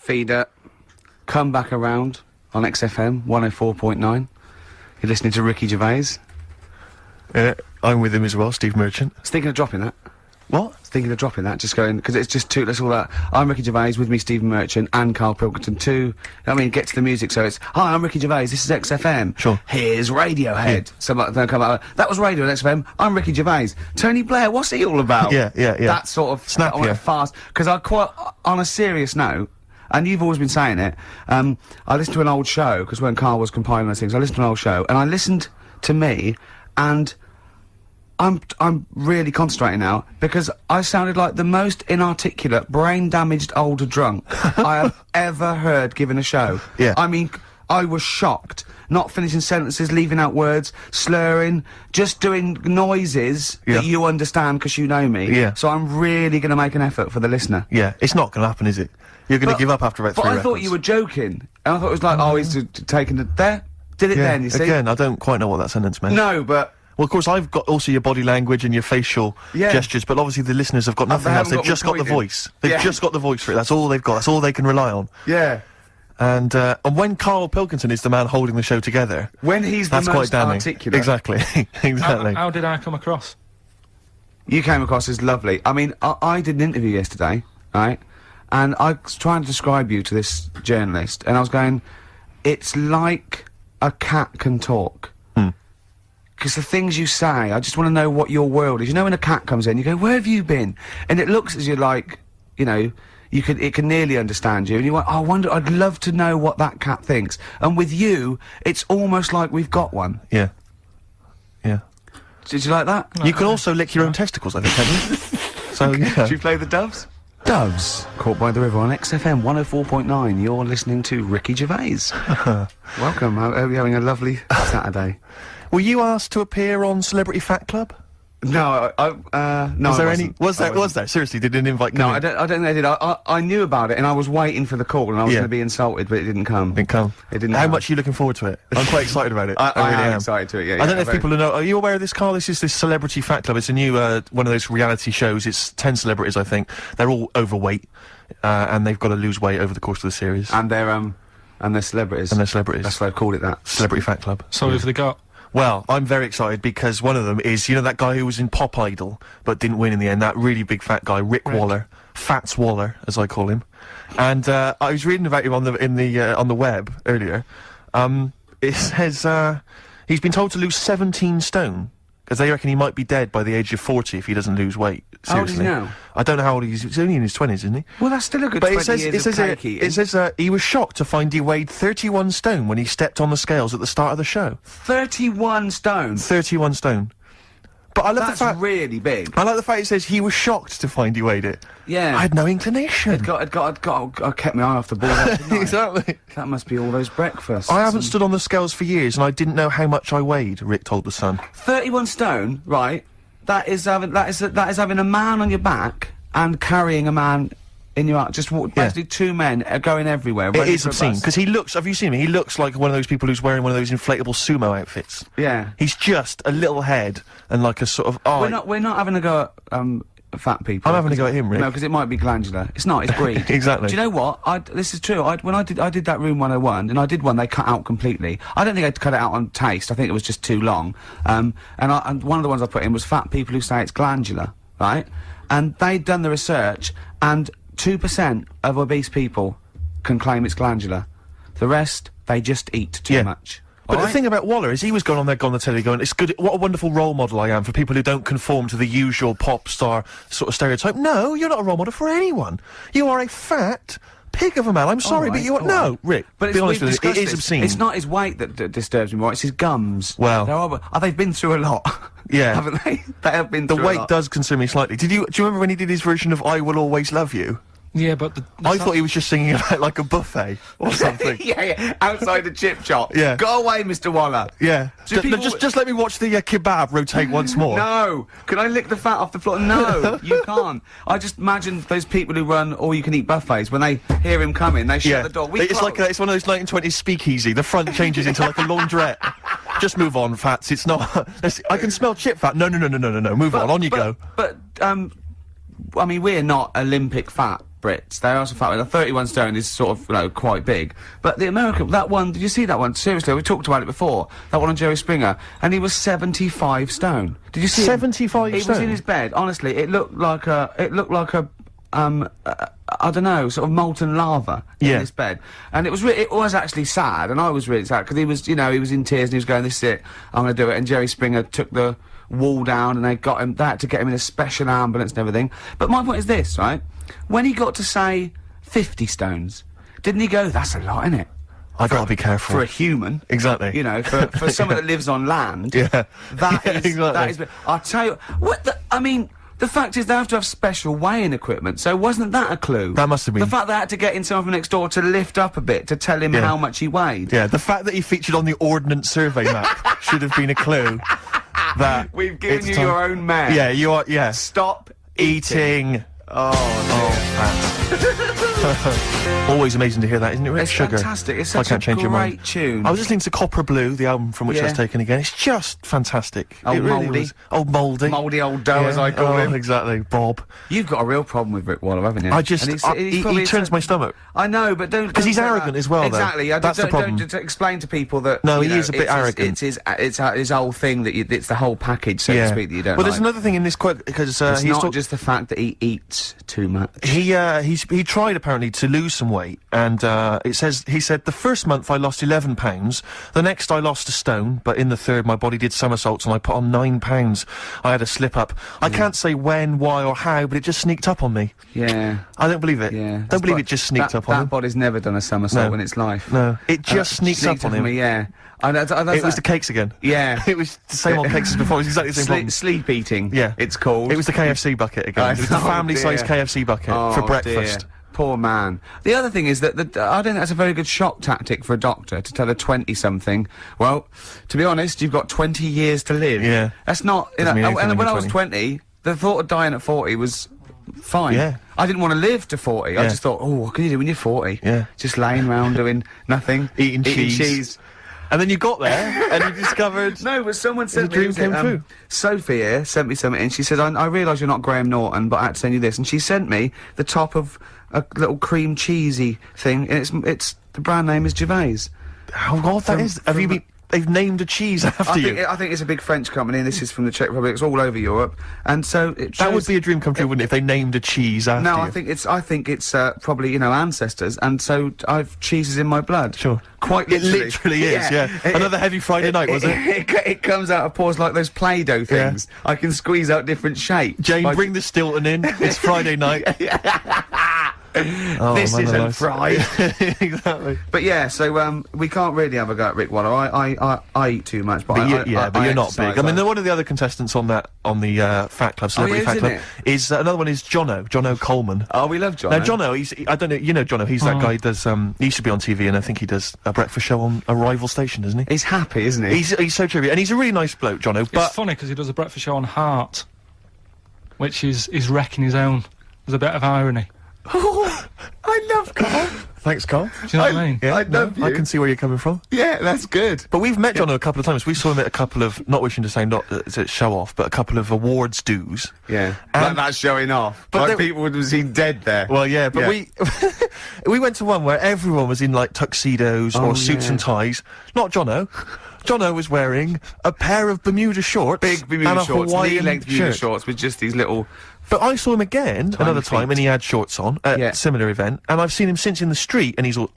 feeder. Come back around on XFM 104.9. You're listening to Ricky Gervais. I'm with him as well, Steve Merchant. I was thinking of dropping that. What? I was thinking of dropping that, just going, because it's just too, that's all that. I'm Ricky Gervais, with me Stephen Merchant and Karl Pilkington too. I mean, get to the music, so it's, hi, I'm Ricky Gervais, this is XFM. Sure. Here's Radiohead. Yeah. So they'll come out, that was Radio on XFM, I'm Ricky Gervais. Tony Blair, what's he all about? Yeah. That sort of... Snappier. Fast, because I quite, on a serious note, and you've always been saying it, I listened to an old show, because when Karl was compiling those things, I listened to an old show, and I listened to me, and I'm really concentrating now, because I sounded like the most inarticulate, brain-damaged older drunk I have ever heard given a show. Yeah. I mean, I was shocked. Not finishing sentences, leaving out words, slurring, just doing noises that you understand because you know me. Yeah. So I'm really going to make an effort for the listener. Yeah, it's not gonna happen, is it? You're gonna give up after about 3 But I records. thought you were joking. And I thought it was like, oh, he's taking it there. Did it then, you see? Again, I don't quite know what that sentence meant. No, but... Well, of course, I've got also your body language and your facial gestures, but obviously the listeners have got nothing else. They've just got the voice. They've just got the voice for it. That's all they've got. That's all they can rely on. Yeah. And when Karl Pilkington is the man holding the show together, When he's the that's quite most damning. articulate. Exactly. Exactly. How did I come across? You came across as lovely. I mean, I did an interview yesterday, right? And I was trying to describe you to this journalist, and I was going, it's like a cat can talk. Because the things you say, I just want to know what your world is. You know when a cat comes in, you go, where have you been? And it looks as you're like, you know, it can nearly understand you, and you went, oh, I wonder, I'd love to know what that cat thinks. And with you, it's almost like we've got one. Yeah. Yeah. Did you like that? You can also lick your own testicles, I think, can you? So, yeah. Should we play the Doves? Doves, Caught by the River on XFM 104.9. You're listening to Ricky Gervais. Welcome, I hope you're having a lovely Saturday. Were you asked to appear on Celebrity Fat Club? No, no. Was there I any? wasn't. Was there? Seriously, did an invite come No, in? I don't think they did. I knew about it, and I was waiting for the call, and I was Yeah. going to be insulted, but it didn't come. Didn't come. It didn't How come. much are you looking forward to it? I'm quite excited about it. I really am am. excited to it, yeah. I don't know yeah, if people know. Are you aware of this, Karl? This is this Celebrity Fat Club. It's a new one of those reality shows. It's 10 celebrities, I think. They're all overweight, and they've got to lose weight over the course of the series. And they're celebrities. And they're celebrities. That's why I called it that. Celebrity Fat Club. So who've they got? Well, I'm very excited because one of them is, you know, that guy who was in Pop Idol but didn't win in the end, that really big fat guy, Rick Waller, Fats Waller, as I call him. And I was reading about him on the web earlier. It says he's been told to lose 17 stone because they reckon he might be dead by the age of 40 if he doesn't lose weight. How old is Seriously. he now? I don't know how old he is. He's only in his 20s, isn't he? Well, that's still a good But 20 it says, years of cake eating. it says he was shocked to find he weighed 31 stone when he stepped on the scales at the start of the show. 31 stone. 31 stone. But I love That's the fact. really big. I like the fact it says he was shocked to find he weighed it. Yeah. I had no inclination. I kept my eye off the ball. Didn't I? Exactly. That must be all those breakfasts. I haven't stood on the scales for years, and I didn't know how much I weighed. Rick told the Sun. 31 stone, right? That is having a man on your back and carrying a man in your arm. Just basically two men going everywhere. It is obscene because he looks. Have you seen him? He looks like one of those people who's wearing one of those inflatable sumo outfits. Yeah. He's just a little head and like a sort of. Oh, We're not having a go at fat people. I'm having a go at him, Rick. No, because it might be glandular. It's not. It's breed. Exactly. Do you know what? This is true. When I did that Room 101, and I did one they cut out completely. I don't think I'd cut it out on taste. I think it was just too long. And one of the ones I put in was fat people who say it's glandular, right? And they'd done the research, and 2% of obese people can claim it's glandular. The rest, they just eat too much. But All the right? thing about Waller is he was going on the telly going, it's good, what a wonderful role model I am for people who don't conform to the usual pop star sort of stereotype. No, you're not a role model for anyone. You are a fat pig of a man. I'm sorry, but you are... No, Rick, But be honest we've with you, it discussed is this. obscene. It's not his weight that disturbs me more, it's his gums. Well... They've been through a lot. Yeah. Haven't they? They have been The through a weight lot. does concern me slightly. Do you remember when he did his version of I Will Always Love You? Yeah, but I thought he was just singing about like a buffet or something. yeah, outside the chip shop. Yeah. Go away, Mr. Waller. Yeah. Do people- Just let me watch the kebab rotate once more. No. Can I lick the fat off the floor? No, you can't. I just imagine those people who run all-you-can-eat buffets, when they hear him coming, they shut the door. It's like it's one of those 1920s speakeasy. The front changes into like a laundrette. Just move on, fats. It's not. I can smell chip fat. No. Move on you go. But, I mean, we're not Olympic fat. Brits. They're also fat. The 31 stone is sort of, you know, quite big. But the American, that one, did you see that one? Seriously, we talked about it before. That one on Jerry Springer, and he was 75 stone. Did you see? 75 stone. He was in his bed. Honestly, it looked like a. I don't know, sort of molten lava in his bed, and it was actually sad, and I was really sad because he was, you know, he was in tears and he was going, "This is it, I'm going to do it." And Jerry Springer took the wall down, and they had to get him in a special ambulance and everything. But my point is this, right? When he got to say 50 stones, didn't he go, "That's a lot, isn't it?" I gotta be careful. For a human. Exactly. You know, for someone that lives on land. Yeah. That is, exactly. that is, I'll tell you, I mean, the fact is they have to have special weighing equipment, so wasn't that a clue? That must have been. The fact they had to get in someone from next door to lift up a bit to tell him how much he weighed. Yeah, the fact that he featured on the Ordnance Survey map should have been a clue that... We've given you your own man. Yeah, you are, yeah. Stop Eating. Always amazing to hear that, isn't it? It's Sugar. fantastic. It's I such can't a change your mind. great tune. I was listening to Copper Blue, the album from which that's taken again. It's just fantastic. Old It really Mouldy. was. Old Mouldy. Mouldy old dough, as I call him. Exactly, Bob. You've got a real problem with Rick Waller, haven't you? I just, And he turns my stomach. I know, but don't... Because he's don't say arrogant that. as well, though. Exactly. That's the problem. Don't explain to people that... No, you he know, is a bit arrogant. It's his whole thing that it's the whole package, so to speak, that you don't Well, there's like. another thing in this quote, because It's he's not just the fact that he eats too much. He tried apparently to lose some weight, and he said the first month I lost 11 pounds, the next I lost a stone, but in the third my body did somersaults and I put on 9 pounds. I had a slip up. I can't say when, why, or how, but it just sneaked up on me. Yeah. I don't believe it. Yeah. Don't believe it just sneaked up on That him. body's never done a somersault in its life. No, it just sneaked up on him. Me, yeah. It was the cakes again. Yeah. It was the same old cakes as before. It was exactly the same problem. Sleep eating. Yeah. It's called. It was the KFC bucket again. It was the family-sized KFC bucket for breakfast. Dear. Poor man. The other thing is that I don't think that's a very good shock tactic for a doctor to tell a 20-something, well, to be honest, you've got 20 years to live. Yeah. That's not, you know, Doesn't mean anything and when when I you're was 20, the thought of dying at 40 was fine. Yeah. I didn't want to live to 40. I Yeah. just thought, oh, what can you do when you're 40? Yeah. Just laying around doing nothing. Eating cheese. And then you got there, and you discovered... No, but someone sent me... dream came true. Sophie here sent me something, and she said, I realise you're not Graham Norton, but I had to send you this. And she sent me the top of a little cream cheesy thing, and it's the brand name is Gervais. How odd that is. Have you been... They've named a cheese after you. I think it's a big French company, and this is from the Czech Republic. It's all over Europe, and so it That would shows- be a dream come true, wouldn't it, if they named a cheese after you? No, I think it's probably, you know, ancestors, and so I've cheeses in my blood. Sure. Quite It literally. literally is, yeah. Another heavy Friday night, was it? It comes out of pores like those Play-Doh things. I can squeeze out different shapes. Jane, Like- bring the Stilton in. It's Friday night. Oh, this man isn't alive. fried. Exactly. But yeah, so we can't really have a go at Rick Waller. I eat too much, but But you're not exercise, big. I mean, one of the other contestants on the Fat Club, Celebrity Fat isn't Club, is another one is Jono Coleman. Oh, we love John. Now, Jono, I don't know, you know Jono, he's that guy who does, he used to be on TV, and I think he does a breakfast show on a rival station, doesn't he? He's happy, isn't he? He's so trivia, and he's a really nice bloke, Jono, but... It's funny because he does a breakfast show on Heart, which is wrecking his own. There's a bit of irony. I love Carl. Thanks, Carl. Do you know what I mean? Yeah, I love you. I can see where you're coming from. Yeah, that's good. But we've met Jono a couple of times. We saw him at a couple of, not wishing to say not to show off, but a couple of awards dues. Yeah, And- that's showing off. But Like there- people would have seen dead there. Well, yeah, but Yeah. we went to one where everyone was in like tuxedos or suits yeah. and ties. Not Jono. Jono was wearing a pair of Bermuda shorts, Big Bermuda and a shorts, Hawaiian knee-length Bermuda shirt. shorts with just these little... But I saw him again another feet. time, and he had shorts on at Yeah. a similar event, and I've seen him since in the street, and he's all.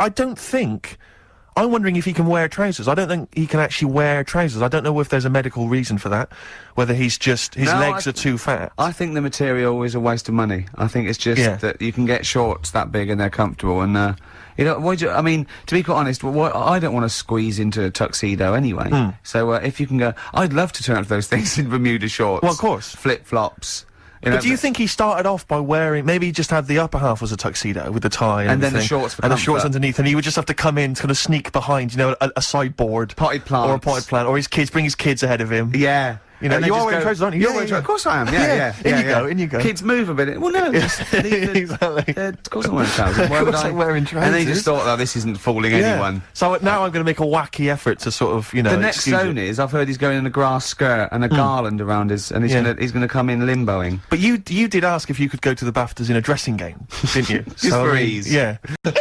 I'm wondering if he can wear trousers. I don't think he can actually wear trousers. I don't know if there's a medical reason for that. Whether he's just his No, legs are too fat. I think the material is a waste of money. I think it's just Yeah. that you can get shorts that big and they're comfortable, and you know, I mean, to be quite honest, I don't want to squeeze into a tuxedo anyway. So if you can go, I'd love to turn up those things in Bermuda shorts. Well, of course. Flip-flops. You know, But do you think he started off by wearing, maybe he just had the upper half was a tuxedo with the tie and then the everything, shorts for and the shorts comfort. underneath, and he would just have to come in to kind of sneak behind, you know, a sideboard. Potted plants. Or a potted plant, or bring his kids ahead of him. Yeah. You know, And they you are just wearing go, trousers, aren't you? Yeah, You're wearing of course I am. Yeah. In you go. Kids move a bit. Well, no, just leave the, Exactly. of course I'm wearing trousers. Why Of would course I? I'm wearing And they trousers. just thought, oh, this isn't fooling anyone. So now I'm going to make a wacky effort to sort of, you know, The next excuse zone it. is, I've heard he's going in a grass skirt and a garland around his, and he's gonna come in limboing. But you did ask if you could go to the BAFTAs in a dressing gown, didn't you? Just for I mean, ease. Yeah. But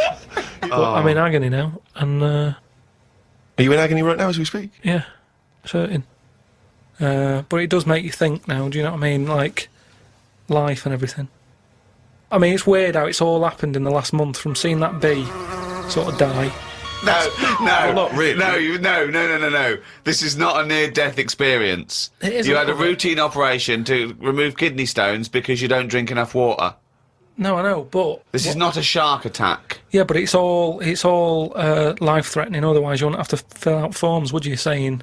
I'm in agony now, and Are you in agony right now as we speak? yeah, certain. But it does make you think now. Do you know what I mean? Like life and everything. I mean, it's weird how it's all happened in the last month, from seeing that bee sort of die. No, Well, not really. No. This is not a near-death experience. It is You a had a little bit. routine operation to remove kidney stones because you don't drink enough water. No, I know, but This is not a shark attack. yeah, but it's all life-threatening. Otherwise, you wouldn't have to fill out forms, would you? Saying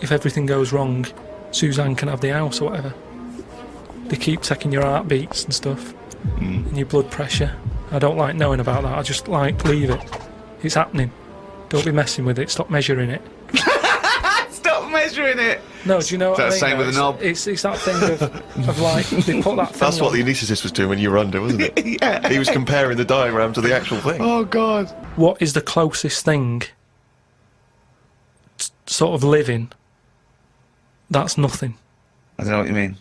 if everything goes wrong, Suzanne can have the house or whatever. They keep taking your heartbeats and stuff, and your blood pressure. I don't like knowing about that. I just like leave it. It's happening. Don't be messing with it. Stop measuring it. Stop measuring it! No, do you know what I mean? Is that the same with a knob? It's that thing of like they put that thing. That's what on. the anaesthetist was doing when you were under, wasn't it? Yeah. He was comparing the diagram to the actual thing. Oh, God. What is the closest thing sort of living that's nothing? I don't know what you mean.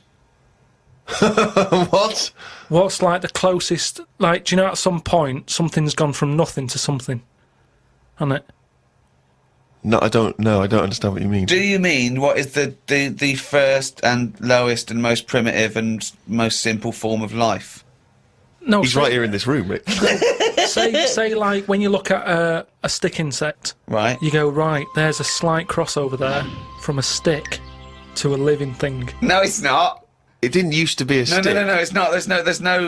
What? What's like the closest, like, do you know at some point something's gone from nothing to something, hasn't it? No, I don't know. I don't understand what you mean. Do you mean what is the first and lowest and most primitive and most simple form of life? No, He's right here in this room, Rick. say like when you look at a stick insect, Right. you go, right, there's a slight crossover there from a stick to a living thing. No, it's not. It didn't used to be a stick. No, it's not.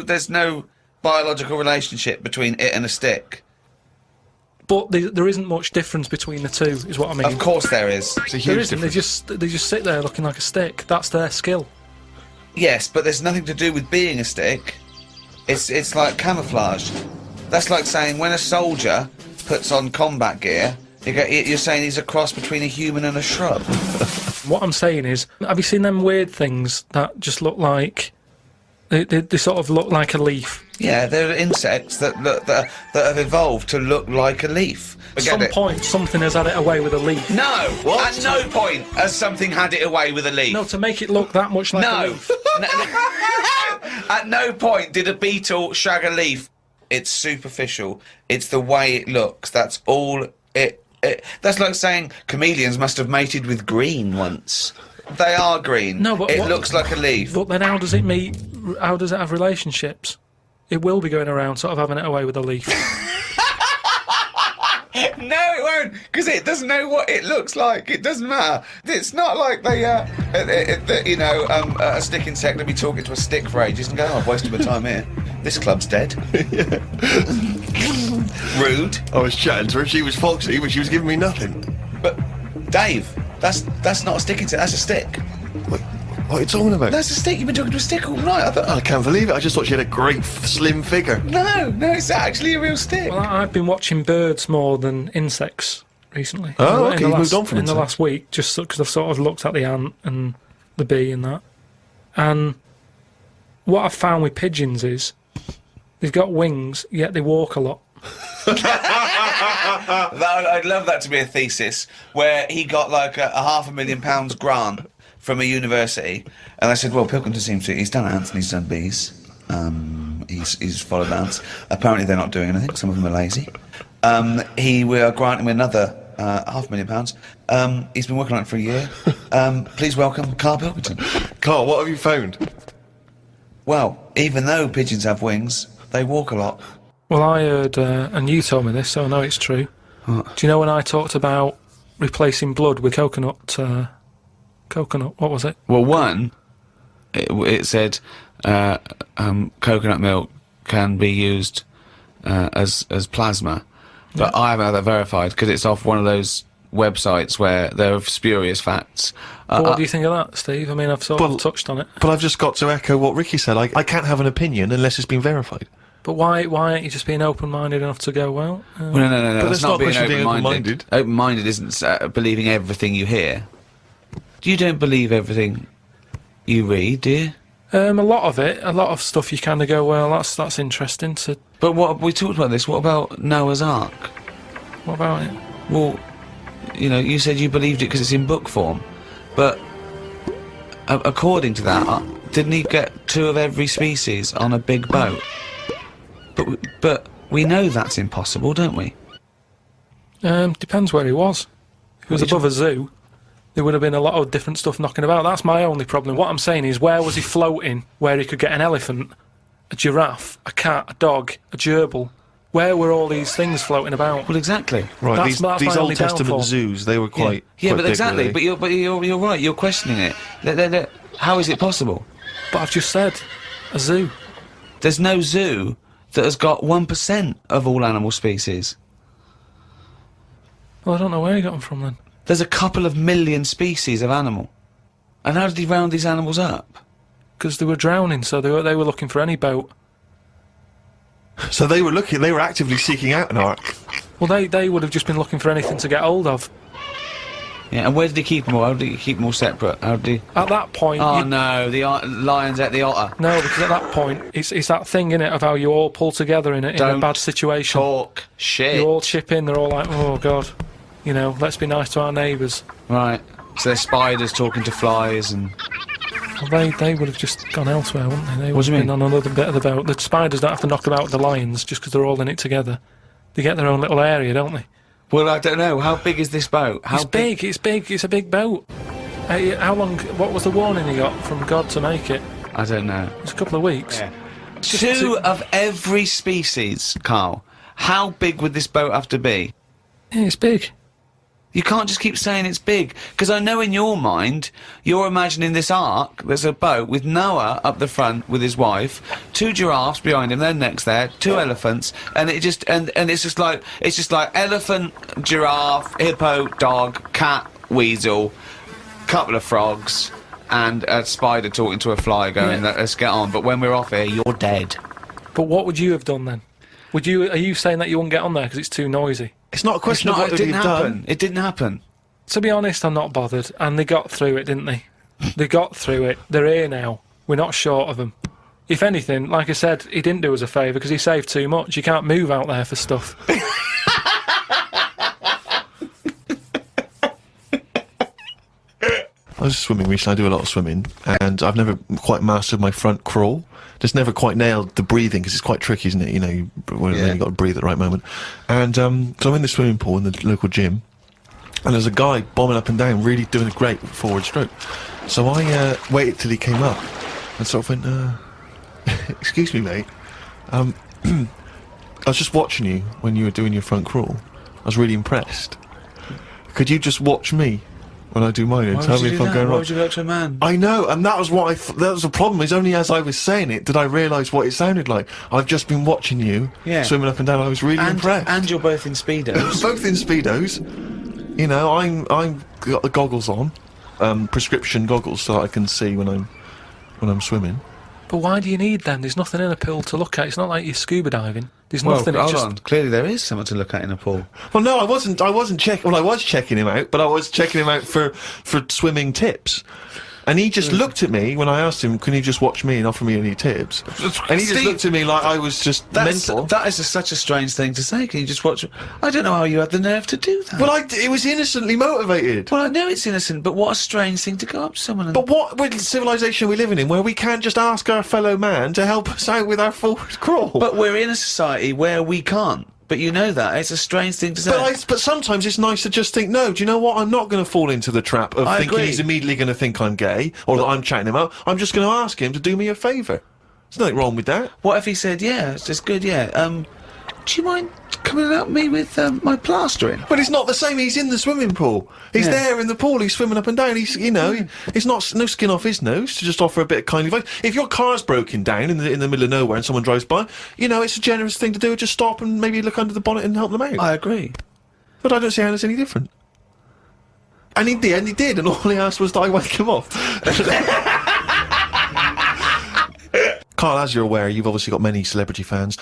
There's no biological relationship between it and a stick. But there isn't much difference between the two, is what I mean. Of course there is. It's a There huge isn't. difference. They just sit there looking like a stick. That's their skill. Yes, but there's nothing to do with being a stick. It's like camouflage. That's like saying when a soldier puts on combat gear, you're saying he's a cross between a human and a shrub. What I'm saying is, have you seen them weird things that just look like they sort of look like a leaf? Yeah, they're insects that have evolved to look like a leaf. At Forget some it. point, something has had it away with a leaf. No! What? At no point has something had it away with a leaf. No, to make it look that much like a No. leaf. At no point did a beetle shag a leaf. It's superficial. It's the way it looks. That's all it. That's like saying chameleons must have mated with green once. They are green. No, but it what- looks like a leaf. But then how does it meet? How does it have relationships? It will be going around sort of having it away with a leaf. No, it won't, because it doesn't know what it looks like. It doesn't matter. It's not like a stick insect will be talking to a stick for ages and go, oh, I've wasted my time here. This club's dead. Rude. I was chatting to her. She was foxy, but she was giving me nothing. But, Dave, that's not a stick insect, that's a stick. What are you talking about? That's a stick. You've been talking to a stick all night. I thought, I can't believe it. I just thought she had a great, slim figure. no, it's actually a real stick. Well, I've been watching birds more than insects recently. Oh, In okay, the you last- moved on from in the insects. last week, just because I've sort of looked at the ant and the bee and that. And what I've found with pigeons is they've got wings, yet they walk a lot. I'd love that to be a thesis where he got like a £500,000 grant from a university, and I said, well, Pilkington seems to, he's done ants and he's done bees, he's followed ants. Apparently they're not doing anything, some of them are lazy. We are granting him another £500,000. He's been working on it for a year. Please welcome Karl Pilkington. Carl, what have you found? Well, even though pigeons have wings, they walk a lot. Well, I heard, and you told me this, so I know it's true. What? Do you know when I talked about replacing blood with coconut, what was it? Well, one, it said coconut milk can be used as plasma, but I haven't had that verified because it's off one of those websites where there are spurious facts. But what do you think of that, Steve? I mean, I've sort Well- of touched on it. But I've just got to echo what Ricky said. I can't have an opinion unless it's been verified. But why aren't you just being open-minded enough to go, well... Well, no, But that's that's not not a being question of being open-minded. open-minded. Open-minded isn't believing everything you hear. You don't believe everything you read, do you? A lot of stuff you kind of go, well, that's interesting. So, But what we talked about this. What about Noah's Ark? what about it? Well, you know, you said you believed it because it's in book form, but according to that, didn't he get 2 of every species on a big boat? But we know that's impossible, don't we? Depends where he was. If he was above a zoo, there would have been a lot of different stuff knocking about. That's my only problem. What I'm saying is, where was he floating where he could get an elephant, a giraffe, a cat, a dog, a gerbil? Where were all these things floating about? Well, exactly. Right, That's my these only Old Testament downfall. zoos, they were quite... Yeah, quite but big, exactly. weren't But you're right. You're questioning it. How is it possible? But I've just said, a zoo. There's no zoo that has got 1% of all animal species. Well, I don't know where he got them from then. There's a couple of million species of animal. And how did he round these animals up? Because they were drowning, so they were looking for any boat. they? So they were actively seeking out an ark. Well, they would have just been looking for anything to get hold of. Yeah, and where did he keep them all? How did he keep them all separate? How did he... At that point... Oh no, the lions ate the otter. No, because at that point, it's that thing, innit, of how you all pull together in a Don't bad situation. Talk shit. You all chip in, they're all like, oh, God, you know, let's be nice to our neighbours. Right. So there's spiders talking to flies and... Well, they would have just gone elsewhere, wouldn't they? They would What do you have been mean? on another bit of the boat. The spiders don't have to knock about the lions just because they're all in it together. They get their own little area, don't they? Well, I don't know. How big is this boat? How It's big, it's a big boat. How long, what was the warning he got from God to make it? I don't know. It's a couple of weeks. Yeah. Just 2 of every species, Carl. How big would this boat have to be? Yeah, it's big. You can't just keep saying it's big, because I know in your mind, you're imagining this ark, there's a boat with Noah up the front with his wife, 2 giraffes behind him, then next there, 2 elephants, and it just, and it's just like elephant, giraffe, hippo, dog, cat, weasel, couple of frogs, and a spider talking to a fly going, Yeah. let's get on, but when we're off here, you're dead. But what would you have done then? Are you saying that you wouldn't get on there because it's too noisy? It's not a question of what it would didn't have happen. done. It didn't happen. To be honest, I'm not bothered. And they got through it, didn't they? They got through it. They're here now. We're not short of them. If anything, like I said, he didn't do us a favour because he saved too much. You can't move out there for stuff. I was swimming recently, I do a lot of swimming, and I've never quite mastered my front crawl. Just never quite nailed the breathing, because it's quite tricky, isn't it? You know, you've got to breathe at the right moment. And so I'm in the swimming pool in the local gym, and there's a guy bombing up and down, really doing a great forward stroke. So I waited till he came up, and sort of went, excuse me, mate. I was just watching you when you were doing your front crawl. I was really impressed. Could you just watch me when I do mine and tell me if I'm going Why wrong? would you go to a man? I know, and that was what that was the problem. Is only as I was saying it did I realise what it sounded like. I've just been watching you swimming up and down. I was really impressed. And you're both in speedos. Both in speedos. You know, I'm got the goggles on, prescription goggles, so that I can see when I'm swimming. But why do you need them? There's nothing in a pool to look at. It's not like you're scuba diving. There's Well, nothing. It's hold just on. Clearly there is something to look at in a pool. Well, no, I wasn't checking. Well, I was checking him out, but I was checking him out for swimming tips. And he just looked at me when I asked him, "Can you just watch me and offer me any tips?" And he just Steve, looked at me like I was just mental. That is such a strange thing to say. Can you just watch? I don't know how you had the nerve to do that. Well, it was innocently motivated. Well, I know it's innocent, but what a strange thing to go up to someone and... But what civilization are we living in where we can't just ask our fellow man to help us out with our forward crawl? But we're in a society where we can't. But you know that. It's a strange thing to say. But sometimes it's nice to just think, no, do you know what? I'm not going to fall into the trap of thinking agree. he's immediately going to think I'm gay or that I'm chatting him up. I'm just going to ask him to do me a favour. There's nothing wrong with that. What if he said, yeah, it's just good, yeah, do you mind coming and help me with, my plastering? But it's not the same. He's in the swimming pool. He's there in the pool. He's swimming up and down. He's, you know, it's not no skin off his nose to just offer a bit of kindly advice. If your car's broken down in the middle of nowhere and someone drives by, you know, it's a generous thing to do. Just stop and maybe look under the bonnet and help them out. I agree. But I don't see how it's any different. And in the end, he did, and all he asked was that I wake him off. Carl, as you're aware, you've obviously got many celebrity fans,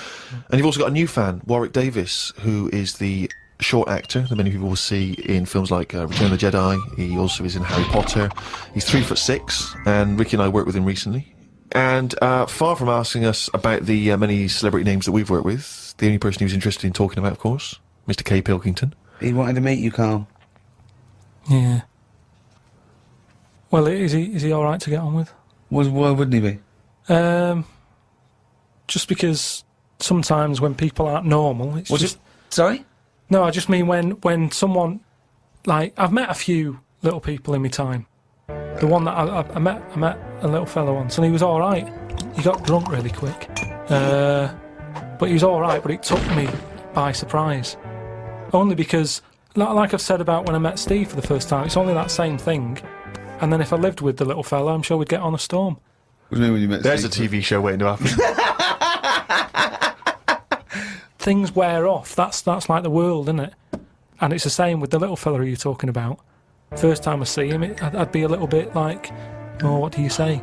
and you've also got a new fan, Warwick Davis, who is the short actor that many people will see in films like Return of the Jedi. He also is in Harry Potter. He's 3'6", and Ricky and I worked with him recently. And far from asking us about the many celebrity names that we've worked with, the only person he was interested in talking about, of course, Mr. K. Pilkington. He wanted to meet you, Carl. Yeah. Well, is he all right to get on with? Why wouldn't he be? Just because sometimes when people aren't normal, it's just... Sorry? No, I just mean when someone... Like, I've met a few little people in my time. The one that I met a little fella once, and he was all right. He got drunk really quick. But he was all right, but it took me by surprise. Only because, like I've said about when I met Steve for the first time, it's only that same thing. And then if I lived with the little fella, I'm sure we'd get on a storm. What do you mean when you met There's Steve? a TV show waiting to happen. Things wear off. That's like the world, isn't it? And it's the same with the little fella who you're talking about. First time I see him, I'd be a little bit like, oh, what do you say?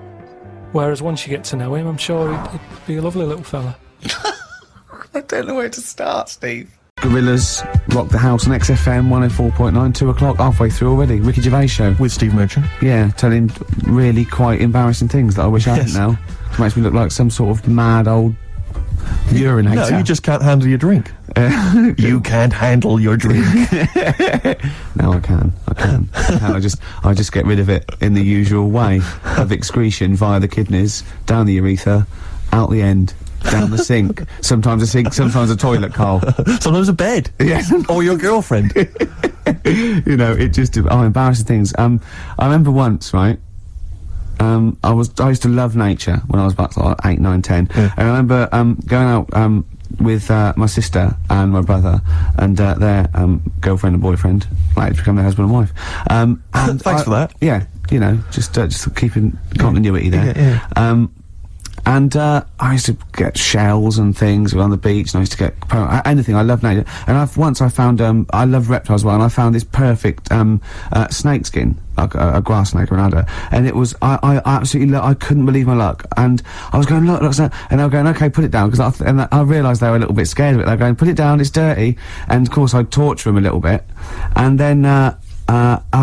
Whereas once you get to know him, I'm sure he'd be a lovely little fella. I don't know where to start, Steve. Gorillas rock the house on XFM 104.9, 2 o'clock, halfway through already. Ricky Gervais show. With Steve Merchant. Yeah, telling really quite embarrassing things that I wish I hadn't now. It makes me look like some sort of mad old urinator. No, you just can't handle your drink. You can't handle your drink. No, I can. I just get rid of it in the usual way of excretion via the kidneys, down the urethra, out the end, down the sink. Sometimes a sink, sometimes a toilet, Carl. Sometimes a bed. Yes. Or your girlfriend. You know, it just... Oh, embarrassing things. I remember once, right? I used to love nature when I was about like 8, 9, 10. Yeah. And I remember going out with my sister and my brother and their girlfriend and boyfriend, like to become their husband and wife. And Thanks for that. Yeah, you know, just keeping continuity there. Yeah. And I used to get shells and things on the beach, and I used to get anything. I love nature. And once I found I love reptiles as well, and I found this perfect snake skin, like a grass snake or an adder, and it was I absolutely I couldn't believe my luck. And I was going look, and they were going, okay, put it down, because I realised they were a little bit scared of it. They were going, put it down, it's dirty. And of course I'd torture them a little bit, and then I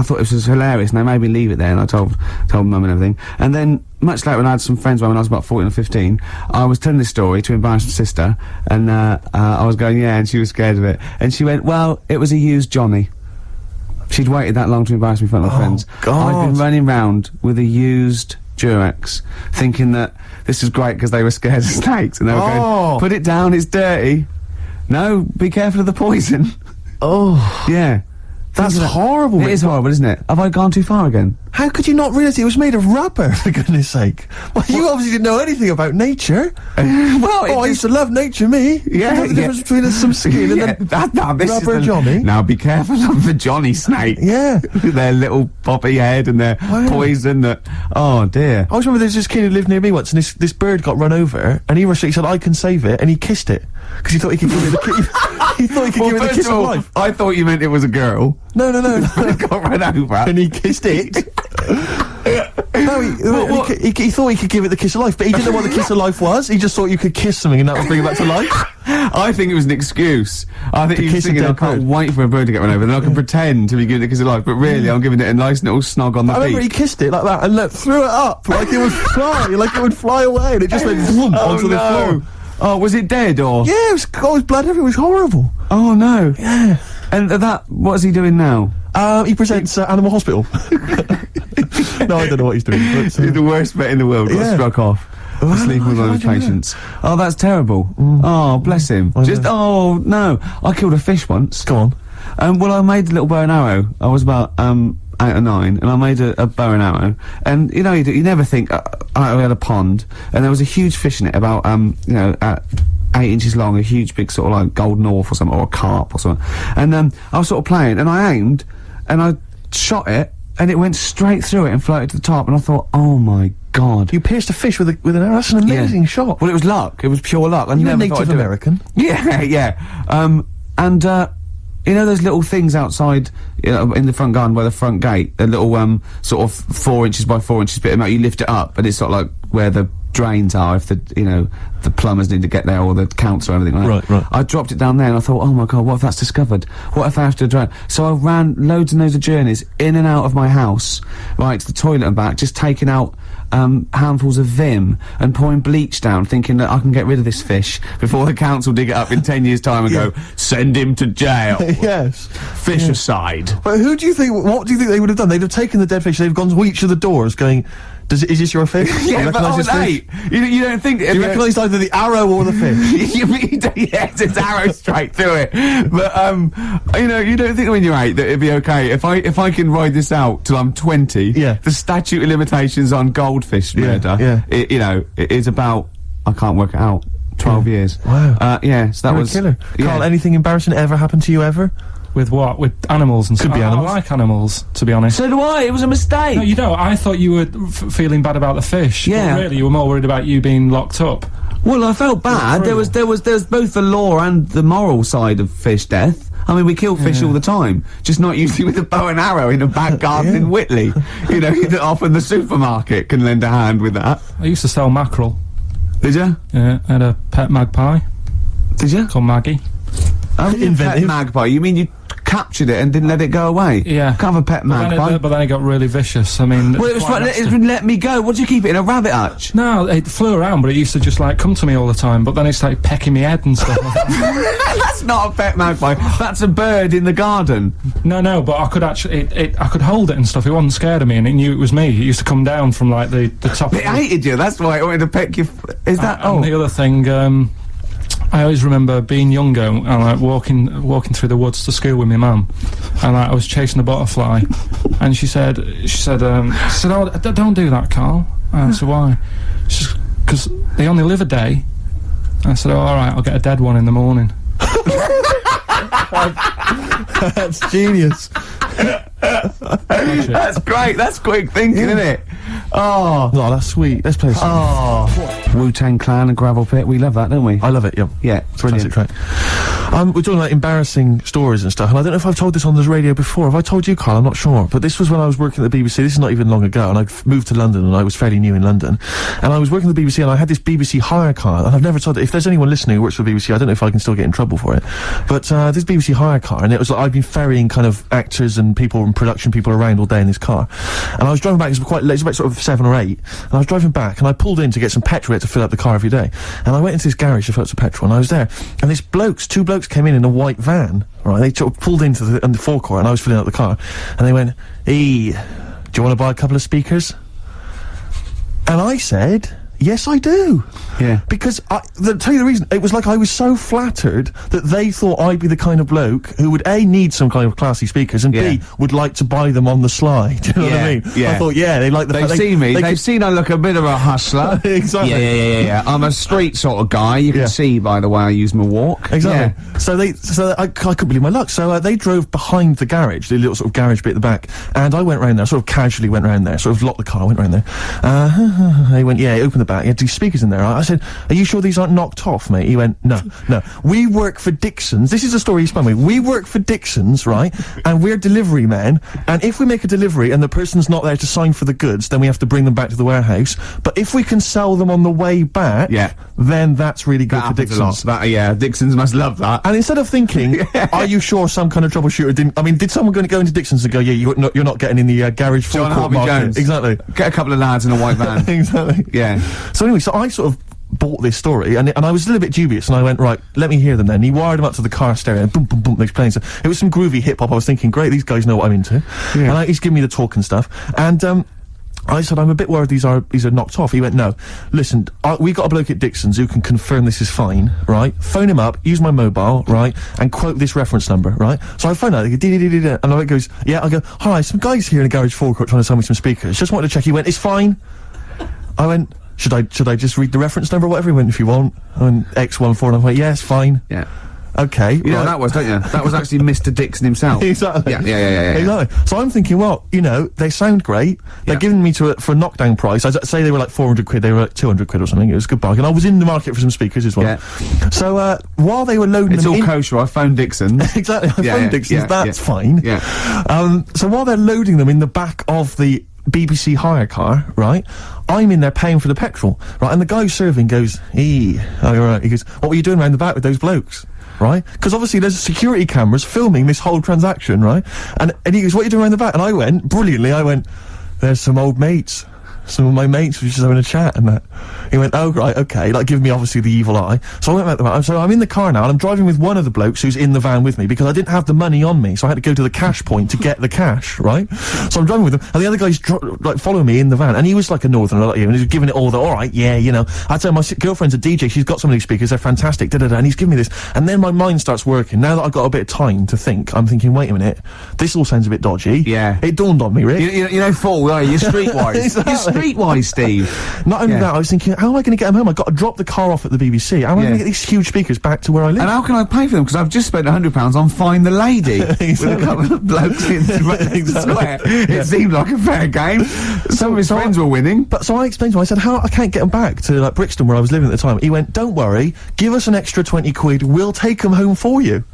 thought this was hilarious, and they made me leave it there, and I told mum and everything. And then, much later, when I had some friends when I was about 14 or 15, I was telling this story to embarrass my sister, and I was going, yeah, and she was scared of it. And she went, well, it was a used Johnny. She'd waited that long to embarrass me in front of her friends. God. I'd been running round with a used Durex, thinking that this was great because they were scared of snakes, and they were going, put it down, it's dirty. No, be careful of the poison. Oh. Yeah. That's horrible. It is horrible, isn't it? Have I gone too far again? How could you not realise it was made of rubber, for goodness sake? Well, you obviously didn't know anything about nature. Well, I used to love nature, me. Yeah, You know the difference between some skin and then this rubber is Johnny. Now be careful of the Johnny snake. Yeah. Their little poppy head and their poison that... Oh, dear. I always remember there's this kid who lived near me once, and this bird got run over, and he said, I can save it, and he kissed it. Because he thought he could give it the he thought he could give it the kiss of life. I thought you meant it was a girl. No. It got run over. And he kissed it. No, he thought he could give it the kiss of life, but he didn't know what the kiss of life was. He just thought you could kiss something and that would bring it back to life. I think it was an excuse. I think To he was kiss a thinking, I dead can't bird. wait for a bird to get run over, then I can pretend to be giving it a kiss of life, but really I'm giving it a nice little snog on the I remember he beak. kissed it like that and threw it up like it would fly away, and it just went vroom onto the floor. Oh, was it dead or? Yeah, it was blood everywhere. It was horrible. Oh no. Yeah. And what is he doing now? He presents Animal Hospital. No, I don't know what he's doing. But, He's the worst vet in the world. Got Yeah. struck off. Sleeping with one of his patients. Oh, that's terrible. Oh, bless him. Oh no, I killed a fish once. Go on. Well, I made a little bow and arrow. I was about 8 or 9, and I made a bow and arrow. And you know, you never think. I had a pond, and there was a huge fish in it, about 8 inches long, a huge big sort of like golden orf or something, or a carp or something. And I was sort of playing, and I aimed, and I shot it, and it went straight through it and floated to the top. And I thought, oh my God. You pierced a fish with an arrow. That's an amazing shot. Well, it was luck. It was pure luck. I You're never a thought I'd Native do it. American. Yeah, yeah. You know those little things outside in the front garden by the front gate? A little sort of 4 inches by 4 inches bit of metal. You lift it up, and it's sort of like where the drains are if the plumbers need to get there or the council or everything like that. Right. I dropped it down there and I thought, oh my god, what if that's discovered? What if I have to drain? So I ran loads and loads of journeys in and out of my house, right, to the toilet and back, just taking out handfuls of Vim and pouring bleach down, thinking that I can get rid of this fish before the council dig it up in 10 years' time and go, send him to jail. Yes. Fish aside. But what do you think they would have done? They'd have taken the dead fish, they've gone to each of the doors going, is this your fish? Yeah, but you don't think... Do you recognise either the arrow or the fish? Yes, it's arrow straight through it. But, you don't think when you're 8 that it'd be okay. If I can ride this out till I'm 20, the statute of limitations on goldfish murder, it is about, I can't work it out, 12 years. Wow. So that You're was... a killer. Carl, anything embarrassing ever happened to you ever? With what? With animals and stuff? Could be animals. I like animals, to be honest. So do I, it was a mistake. No, you don't. I thought you were feeling bad about the fish. Yeah. But really, you were more worried about you being locked up. Well, I felt bad. There was both the law and the moral side of fish death. I mean, we kill fish all the time, just not usually with a bow and arrow in a back garden in Whitley. Often the supermarket can lend a hand with that. I used to sell mackerel. Did you? Yeah, I had a pet magpie Did you? called Maggie. Inventive. Pet magpie. You mean you captured it and didn't let it go away? Yeah. Can't have a pet magpie. But then it got really vicious. I mean... Well, it was right, it let me go. What do you keep it in, a rabbit hutch? No, it flew around, but it used to just, like, come to me all the time, but then it started pecking me head and stuff like that. That's not a pet magpie. That's a bird in the garden. No, but I could actually... I could hold it and stuff. It wasn't scared of me, and it knew it was me. It used to come down from, like, the top It hated you, that's why it wanted to peck you. Is that... And the other thing, I always remember being younger and like walking through the woods to school with my mum, and like, I was chasing a butterfly, and she said, "Oh, don't do that, Carl." And I said, "Why?" She said, "'Cause they only live a day." I said, "Oh, all right, I'll get a dead one in the morning." That's genius. That's great. That's quick thinking, isn't it? Oh, that's sweet. Let's play this. Wu-Tang Clan and Gravel Pit. We love that, don't we? I love it. Yeah, brilliant. Classic track. We're talking about embarrassing stories and stuff, and I don't know if I've told this on the radio before. Have I told you, Carl? I'm not sure. But this was when I was working at the BBC. This is not even long ago, and I moved to London, and I was fairly new in London. And I was working at the BBC, and I had this BBC hire car, and I've never told it. If there's anyone listening who works for the BBC, I don't know if I can still get in trouble for it. But this BBC hire car, and it was like I've been ferrying kind of actors and people and production people around all day in this car. And I was driving back, it was quite late, it was about sort of 7 or 8, and I was driving back, and I pulled in to get some petrol to fill up the car every day. And I went into this garage to fill up some petrol, and I was there, and two blokes came in a white van, right? They sort of pulled into the forecourt, and I was filling up the car, and they went, "Hey, do you want to buy a couple of speakers?" And I said, "Yes, I do." Yeah. Because, tell you the reason, it was like I was so flattered that they thought I'd be the kind of bloke who would, A, need some kind of classy speakers, and B, would like to buy them on the sly. Do you know what I mean? Yeah. I thought, they like the fact They've seen me. They've seen I look a bit of a hustler. Exactly. Yeah. I'm a street sort of guy. You can see by the way I use my walk. Exactly. Yeah. So I couldn't believe my luck. So they drove behind the garage, the little sort of garage bit at the back, and I went round there, sort of casually went round there, sort of locked the car, went round there. They went, open the back. You had 2 speakers in there. I said, "Are you sure these aren't knocked off, mate?" He went, No. We work for Dixon's. This is a story he spun me. We work for Dixon's, right? And we're delivery men. And if we make a delivery and the person's not there to sign for the goods, then we have to bring them back to the warehouse. But if we can sell them on the way back, then that's really good for Dixon's. Dixon's must love that. And instead of thinking, are you sure some kind of troubleshooter didn't... I mean, did someone go into Dixon's and go, you're not getting in the garage forecourt market? Jones. Exactly. Get a couple of lads in a white van. Exactly. Yeah. So anyway, so I sort of bought this story, and I was a little bit dubious, and I went, right, let me hear them then. He wired them up to the car stereo, and boom, boom, boom, they're playing. So it was some groovy hip-hop. I was thinking, great, these guys know what I'm into. Yeah. And he's giving me the talk and stuff. And, I said, I'm a bit worried these are knocked off. He went, no, listen, we got a bloke at Dixon's who can confirm this is fine, right? Phone him up, use my mobile, right? And quote this reference number, right? So I phone out, they go, and I goes, I go, hi, some guys here in the garage forecourt trying to sell me some speakers. Just wanted to check. He went, it's fine. I went, should I just read the reference number or whatever? He went, if you want. I went, X14, and I went, yes, fine. Yeah. Okay. You know that was, don't you? That was actually Mr. Dixon himself. Exactly. Yeah. Exactly. So I'm thinking, well, they sound great. They're giving me for a knockdown price. I'd say they were like 400 quid, they were like 200 quid or something. It was a good bargain. I was in the market for some speakers as well. Yeah. So, while they were loading them in... It's all kosher, I phoned Dixon. Exactly, I phoned Dixon, that's fine. Yeah. So while they're loading them in the back of the BBC hire car, right? I'm in there paying for the petrol, right? And the guy who's serving goes, oh, right. He goes, what were you doing round the back with those blokes? Right? Because obviously there's security cameras filming this whole transaction, right? And he goes, what are you doing around the back? And I went, brilliantly, there's some old mates. Some of my mates were just having a chat and that. He went, oh, right, okay, like giving me obviously the evil eye. So I went back there, so I'm in the car now and I'm driving with one of the blokes who's in the van with me because I didn't have the money on me, so I had to go to the cash point to get the cash, right? So I'm driving with him, and the other guy's like following me in the van, and he was like a northerner like you, and he was giving it all the, alright, yeah, you know. I tell my girlfriend's a DJ, she's got some of these speakers, they're fantastic, da-da-da, and he's giving me this, and then my mind starts working. Now that I've got a bit of time to think, I'm thinking, wait a minute, this all sounds a bit dodgy. Yeah. It dawned on me, Rick. You know, Paul, are you? You're streetwise. Exactly. You're streetwise, Steve. Not only that, I was thinking, how am I going to get them home? I've got to drop the car off at the BBC. How am I going to get these huge speakers back to where I live? And how can I pay for them? Because I've just spent £100 on Find the Lady with a couple of blokes in the square. It seemed like a fair game. Some of his friends were winning. But so I explained to him, I said, I can't get them back to like Brixton where I was living at the time. He went, don't worry, give us an extra 20 quid, we'll take them home for you.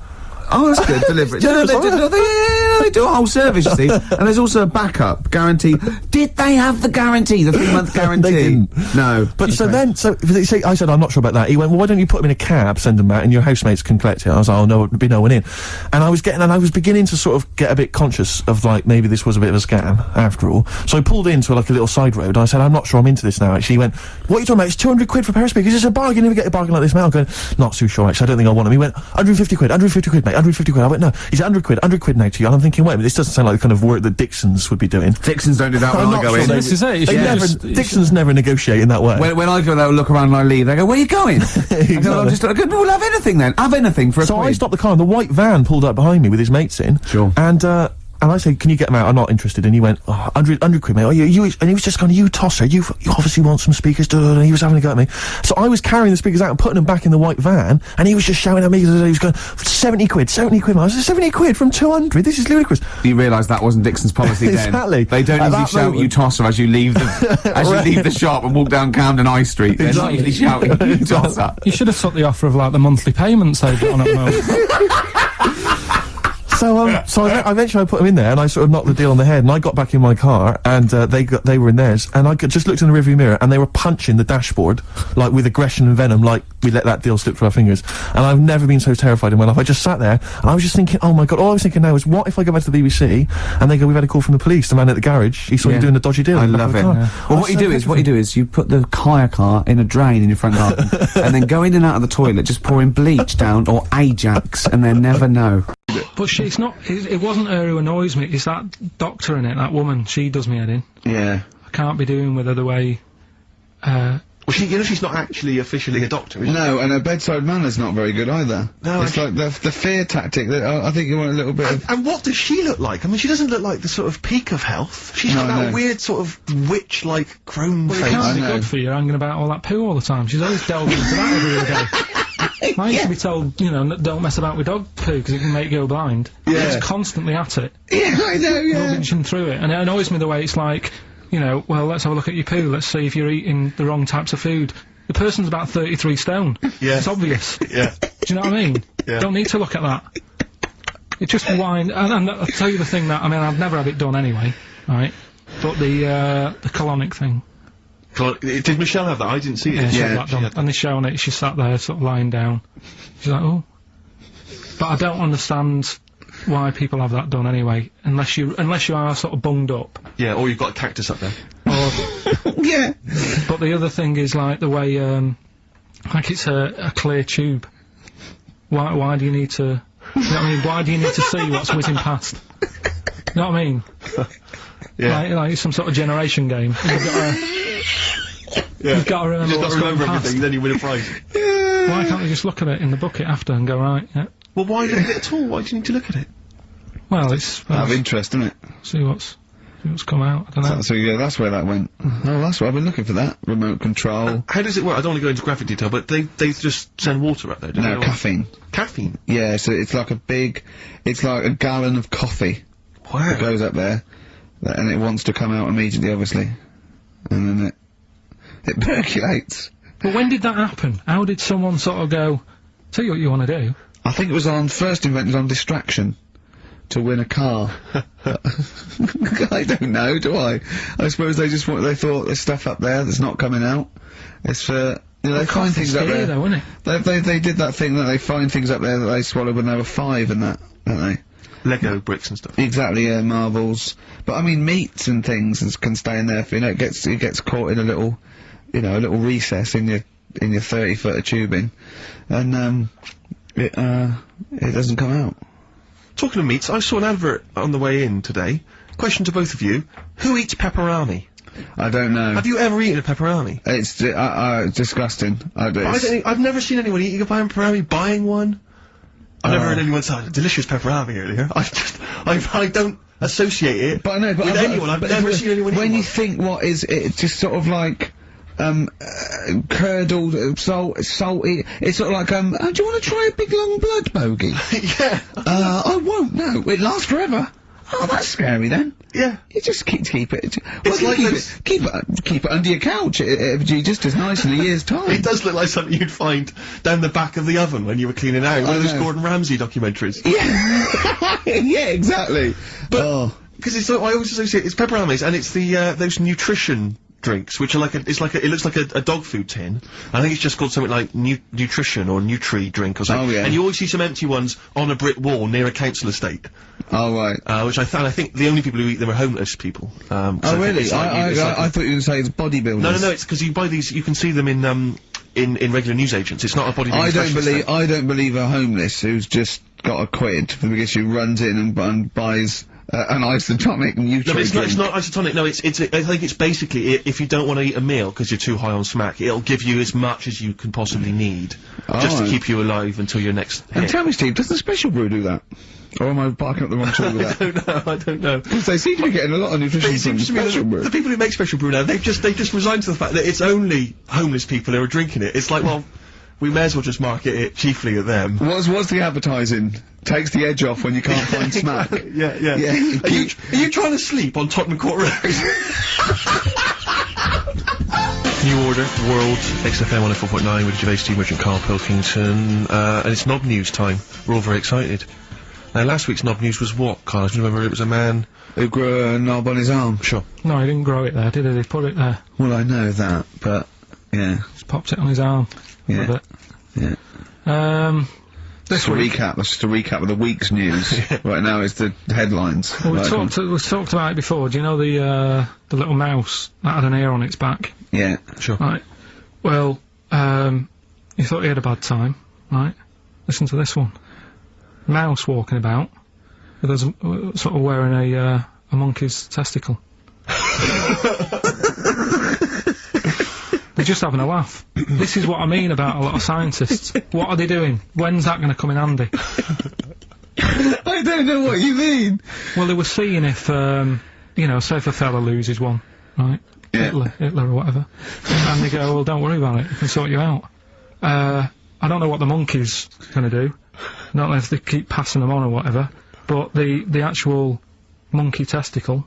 Oh, that's good. Deliberate. They do a whole service, you see. And there's also a backup guarantee. Did they have the guarantee, the 3-month guarantee? They didn't. No. But I said, I'm not sure about that. He went, well, why don't you put them in a cab, send them back, and your housemates can collect it? I was like, oh, no, there'd be no one in. And I was beginning to sort of get a bit conscious of, like, maybe this was a bit of a scam, after all. So I pulled into, like, a little side road, and I said, I'm not sure I'm into this now, actually. He went, what are you talking about? It's 200 quid for a pair of speakers. It's a bargain. You never get a bargain like this, mate. I'm going, not too sure, actually. I don't think I want them. He went, 150 quid, 150 quid, mate, 150 quid. I went, no. He said, 100 quid now to you. And I'm thinking, wait a minute, this doesn't sound like the kind of work that Dixons would be doing. Dixons don't do that when I go in. This is it. Dixons never negotiate in that way. When I go there, look around and I leave, they go, where are you going? I go, I go, we'll have anything then. Have anything for a So quid. I stopped the car and the white van pulled up behind me with his mates in. Sure. And I said, can you get them out? I'm not interested. And he went, oh, 100 quid, mate. Oh, and he was just going, you tosser, you obviously want some speakers, and he was having a go at me. So I was carrying the speakers out and putting them back in the white van, and he was just shouting at me, he was going, 70 quid, mate. I said, 70 quid from 200? This is ludicrous. You realise that wasn't Dixon's policy then. Exactly. They don't usually shout, you tosser, as you leave the, you leave the shop and walk down Camden High Street. They're not usually shouting, you tosser. You should have took the offer of, like, the monthly payments they've got on at the moment. So eventually I put them in there, and I sort of knocked the deal on the head, and I got back in my car, and they were in theirs, and I just looked in the rearview mirror, and they were punching the dashboard, like with aggression and venom, like we let that deal slip through our fingers. And I've never been so terrified in my life. I just sat there, and I was just thinking, oh my god, all I was thinking now is, what if I go back to the BBC, and they go, we've had a call from the police, the man at the garage, he saw you doing a dodgy deal. I love it. Yeah. Well, what you do is you put the hire car in a drain in your front garden, and then go in and out of the toilet, just pouring bleach down, or Ajax, and then never know. But she's not. It wasn't her who annoys me. It's that doctor in it. That woman. She does me head in. Yeah. I can't be doing with her the way. Well, she's not actually officially a doctor, is she? No, and her bedside manner's not very good either. No, it's like the fear tactic that I think you want a little bit of. And what does she look like? I mean, she doesn't look like the sort of peak of health. She's got that weird sort of witch-like crone face. It can't be good for you hanging about all that poo all the time. She's always delving into that every other day. I used to be told, you know, don't mess about with dog poo because it can make you go blind. Yeah. It's constantly at it. Yeah, I know, yeah. Rubbing through it. And it annoys me the way it's like, you know, well, let's have a look at your poo. Let's see if you're eating the wrong types of food. The person's about 33 stone. Yeah. It's obvious. Yeah. Do you know what I mean? Yeah. Don't need to look at that. It just whine. And I'll tell you the thing that, I mean, I've never had it done anyway, right? But the colonic thing. Did Michelle have that? I didn't see it. Yeah, she had that done. And they show on it, she sat there sort of lying down. She's like, oh. But I don't understand why people have that done anyway, unless you are sort of bunged up. Yeah, or you've got a cactus up there. Or, yeah. But the other thing is like the way, like it's a clear tube. Why do you need to, you know what I mean? Why do you need to see what's whizzing past? You know what I mean? Yeah. Like some sort of generation game. You've got to remember what's going past. Everything, then you win a prize. Why can't we just look at it in the bucket after and go, right, yeah. Well, why look at it at all? Why do you need to look at it? Well, it's... out of interest, isn't it? See what's come out, I don't know. So yeah, that's where that went. Oh, that's where I've been looking for that. Remote control. How does it work? I don't want to go into graphic detail, but they just send water up there, don't they? No, caffeine. Caffeine? Yeah, so it's like it's like a gallon of coffee. Wow. That goes up there, and it wants to come out immediately, obviously. And then it percolates. But when did that happen? How did someone sort of go, tell you what you want to do? I think it was first invented on distraction. to win a car? I don't know, do I? I suppose they just they thought there's stuff up there that's not coming out. It's for, you know, they find things up there. Though, isn't it? They did that thing that they find things up there that they swallowed when they were 5 and that, don't they? Lego bricks and stuff. Exactly, yeah, marbles. But I mean, meats and things can stay in there. For, you know, it gets caught in a little, you know, a little recess in your 30-foot of tubing, and it doesn't come out. Talking of meats, I saw an advert on the way in today. Question to both of you: who eats pepperoni? I don't know. Have you ever eaten a pepperoni? It's disgusting. I've never seen anyone eating a pepperoni, buying one. I've never heard anyone say delicious pepperoni earlier. I don't associate it with anyone. I've never seen anyone eat when one. you think what is it, just sort of like curdled, salty. It's sort of like do you want to try a big long blood bogey? Yeah. I won't. No, it lasts forever. Oh, that's scary then. Yeah. You just keep it. It's like keep it under your couch. It'll be just as nice in a year's time. It does look like something you'd find down the back of the oven when you were cleaning out. One of those Gordon Ramsay documentaries. Yeah. Yeah, exactly. But because it's I always associate it's pepperonis and it's the those nutrition drinks, which are like it looks like a dog food tin. I think it's just called something like nutrition or Nutri drink or something. Oh, yeah. And you always see some empty ones on a brick wall near a council estate. Oh, right. Which I think the only people who eat them are homeless people. Oh, really? I thought you were going to say it's bodybuilders. No, it's because you buy these, you can see them in regular newsagents. It's not a bodybuilding I don't believe a homeless who's just got a quid because who runs in and buys an isotonic Nutri No, drink. it's not isotonic. No, I think it's basically if you don't want to eat a meal because you're too high on smack, it'll give you as much as you can possibly need just to keep you alive until your next hit. And tell me, Steve, does the Special Brew do that? Or am I barking up the wrong tree with that? I don't know. Because they seem to be getting a lot of nutrition from Special Brew. The people who make Special Brew now, they've just resigned to the fact that it's only homeless people who are drinking it. It's like, well, we may as well just market it chiefly at them. What's the advertising? Takes the edge off when you can't find smack. Yeah. Are you trying to sleep on Tottenham Court Road? New Order, World, XFM 104.9 with Gervais, Steve Merchant, Karl Pilkington, and it's Knob News time. We're all very excited. Now, last week's Knob News was what, Karl? Do you remember it was a man who grew a knob on his arm? Sure. No, he didn't grow it there, did he? He put it there. Well, I know that, but, yeah. Just popped it on his arm. Yeah. Yeah. Just a recap of the week's news. Right now it's the headlines. Well, we talked about it before. Do you know the little mouse that had an ear on its back? Yeah. Sure. Right. Well, you thought he had a bad time, right? Listen to this one. Mouse walking about with us sort of wearing a monkey's testicle. They're just having a laugh. This is what I mean about a lot of scientists. What are they doing? When's that going to come in handy? I don't know what you mean. Well, they were seeing if, you know, say if a fella loses one, right? Yeah. Hitler or whatever. And they go, well, don't worry about it, we can sort you out. I don't know what the monkey's going to do. Not if they keep passing them on or whatever. But the actual monkey testicle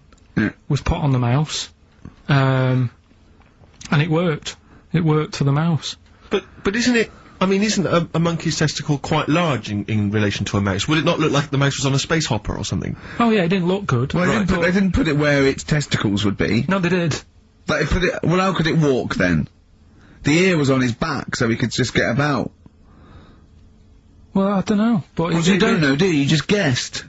was put on the mouse. And it worked. It worked for the mouse. But isn't it? I mean, isn't a monkey's testicle quite large in relation to a mouse? Would it not look like the mouse was on a space hopper or something? Oh yeah, it didn't look good. Well, they didn't put it where its testicles would be. No, they did. But they put it. Well, how could it walk then? The ear was on his back, so he could just get about. Well, I don't know. But well, you don't know, do you? You just guessed.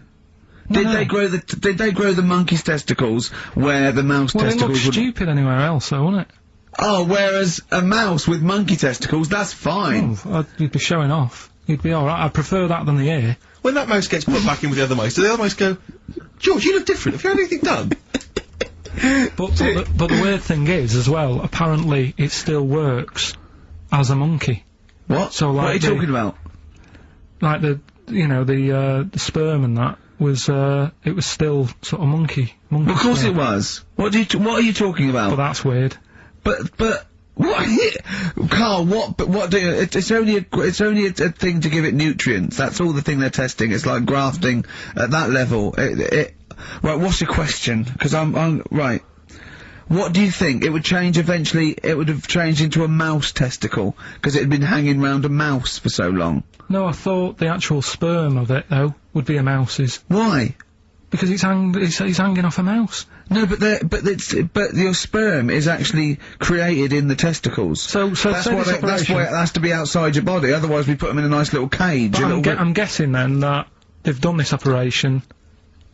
Did they grow the monkey's testicles where the mouse testicles would? Well, it looked stupid anywhere else, though, wouldn't it? Oh, whereas a mouse with monkey testicles, that's fine. Oh, you'd be showing off. You'd be alright. I prefer that than the ear. When that mouse gets put back in with the other mice, do the other mice go, George, you look different, have you had anything done? But the weird thing is, as well, apparently it still works as a monkey. What? So, like, what are you talking about? Like the sperm and that was, it was still sort of monkey Of course sperm. it was. What are you talking about? But that's weird. But what, Karl? What do you? It's only a thing to give it nutrients. That's all the thing they're testing. It's like grafting at that level. Right. What's the question? Because I'm right. What do you think? It would change eventually. It would have changed into a mouse testicle because it had been hanging round a mouse for so long. No, I thought the actual sperm of it though would be a mouse's. Why? Because he's hanging off a mouse. No, but your sperm is actually created in the testicles. So that's why it has to be outside your body. Otherwise, we put them in a nice little cage. I'm guessing then that they've done this operation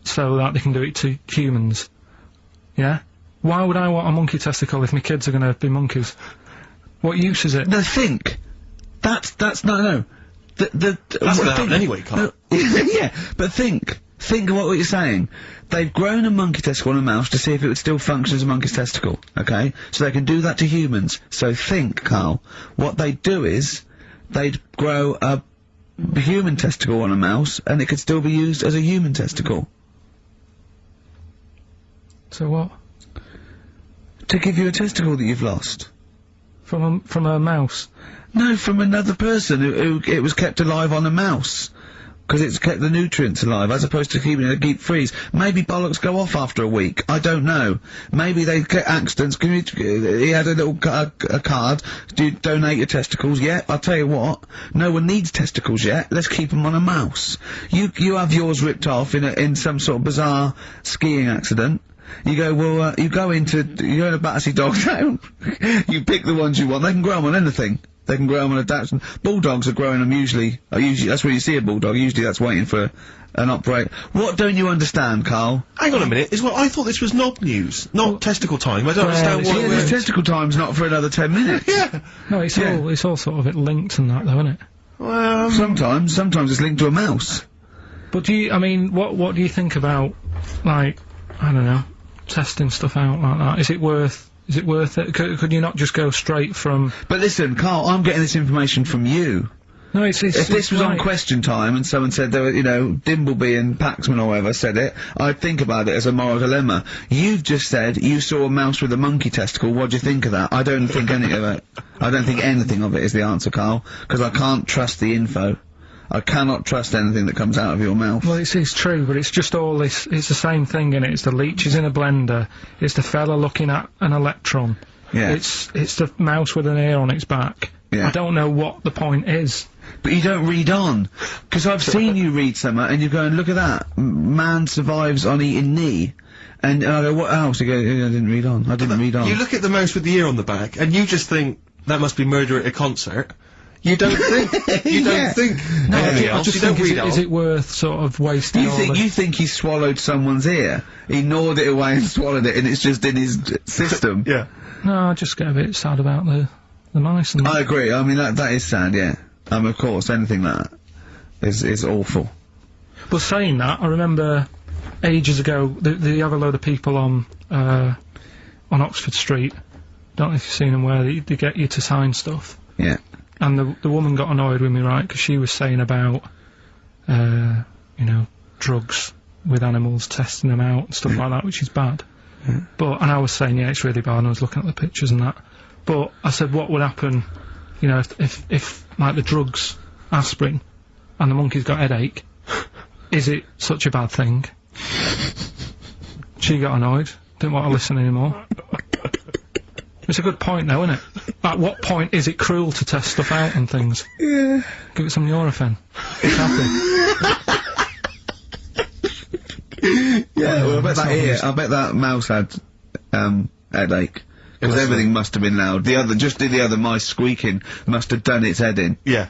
so that they can do it to humans. Yeah. Why would I want a monkey testicle if my kids are going to be monkeys? What use is it? No, think. That's no. That's going to happen anyway, Carl. No, yeah, but think. Think of what you're saying. They've grown a monkey testicle on a mouse to see if it would still function as a monkey's testicle, okay? So they can do that to humans. So think, Carl. What they'd do is, they'd grow a human testicle on a mouse, and it could still be used as a human testicle. So what? To give you a testicle that you've lost. From a mouse? No, from another person who it was kept alive on a mouse. Because it's kept the nutrients alive, as opposed to keeping it deep freeze. Maybe bollocks go off after a week. I don't know. Maybe they get accidents. He had a little a card. Do you donate your testicles? Yeah, I'll tell you what. No one needs testicles yet. Let's keep them on a mouse. You have yours ripped off in some sort of bizarre skiing accident. You go, well, you go in a Battersea Dog Town. You pick the ones you want. They can grow them on anything. They can grow them on a Dachshund. Bulldogs are growing them usually, that's where you see a bulldog. Usually that's waiting for an operate. What don't you understand, Carl? Hang on a minute. I thought this was knob news, not testicle time. I don't understand what. Yeah, testicle time's not for another 10 minutes. Yeah. No, it's all sort of linked and that, though, isn't it? Well, sometimes it's linked to a mouse. But what do you think about, like, I don't know, testing stuff out like that? Is it worth it? Could you not just go straight from... But listen, Carl, I'm getting this information from you. No, if this was on Question Time and someone said there were, Dimbleby and Paxman or whoever said it, I'd think about it as a moral dilemma. You've just said you saw a mouse with a monkey testicle. What do you think of that? I don't think any of it. I don't think anything of it is the answer, Carl, because I can't trust the info. I cannot trust anything that comes out of your mouth. Well, it's true, but it's just all this. It's the same thing, innit? It's the leeches in a blender. It's the fella looking at an electron. Yeah. It's the mouse with an ear on its back. Yeah. I don't know what the point is. But you don't read on. Because I've seen you read somewhere and you go and look at that. Man survives on eating knee. And I go, what else? You go, I didn't read on. I didn't read on. You look at the mouse with the ear on the back and you just think, that must be murder at a concert. You don't think. You don't think. No, anything I else. just You don't think, read is it worth sort of wasting all You think he swallowed someone's ear? He gnawed it away and swallowed it and it's just in his system? Yeah. No, I just get a bit sad about the mice and I agree. I mean, that is sad, yeah. Of course, anything like that is awful. But saying that, I remember ages ago, they have a load of people on Oxford Street. Don't know if you've seen them, where they get you to sign stuff. Yeah. And the woman got annoyed with me, right, because she was saying about, drugs with animals, testing them out and stuff like that, which is bad. And I was saying, yeah, it's really bad, and I was looking at the pictures and that. But I said, what would happen, if like, the drugs, aspirin, and the monkey's got headache, is it such a bad thing? She got annoyed, didn't want to listen anymore. It's a good point, though, isn't it? At what point is it cruel to test stuff out and things? Yeah. Give it some Nurofen. It's happy. Yeah, well, I bet that mouse had, headache. Because everything must have been loud. The other mice squeaking must have done its head in. Yeah.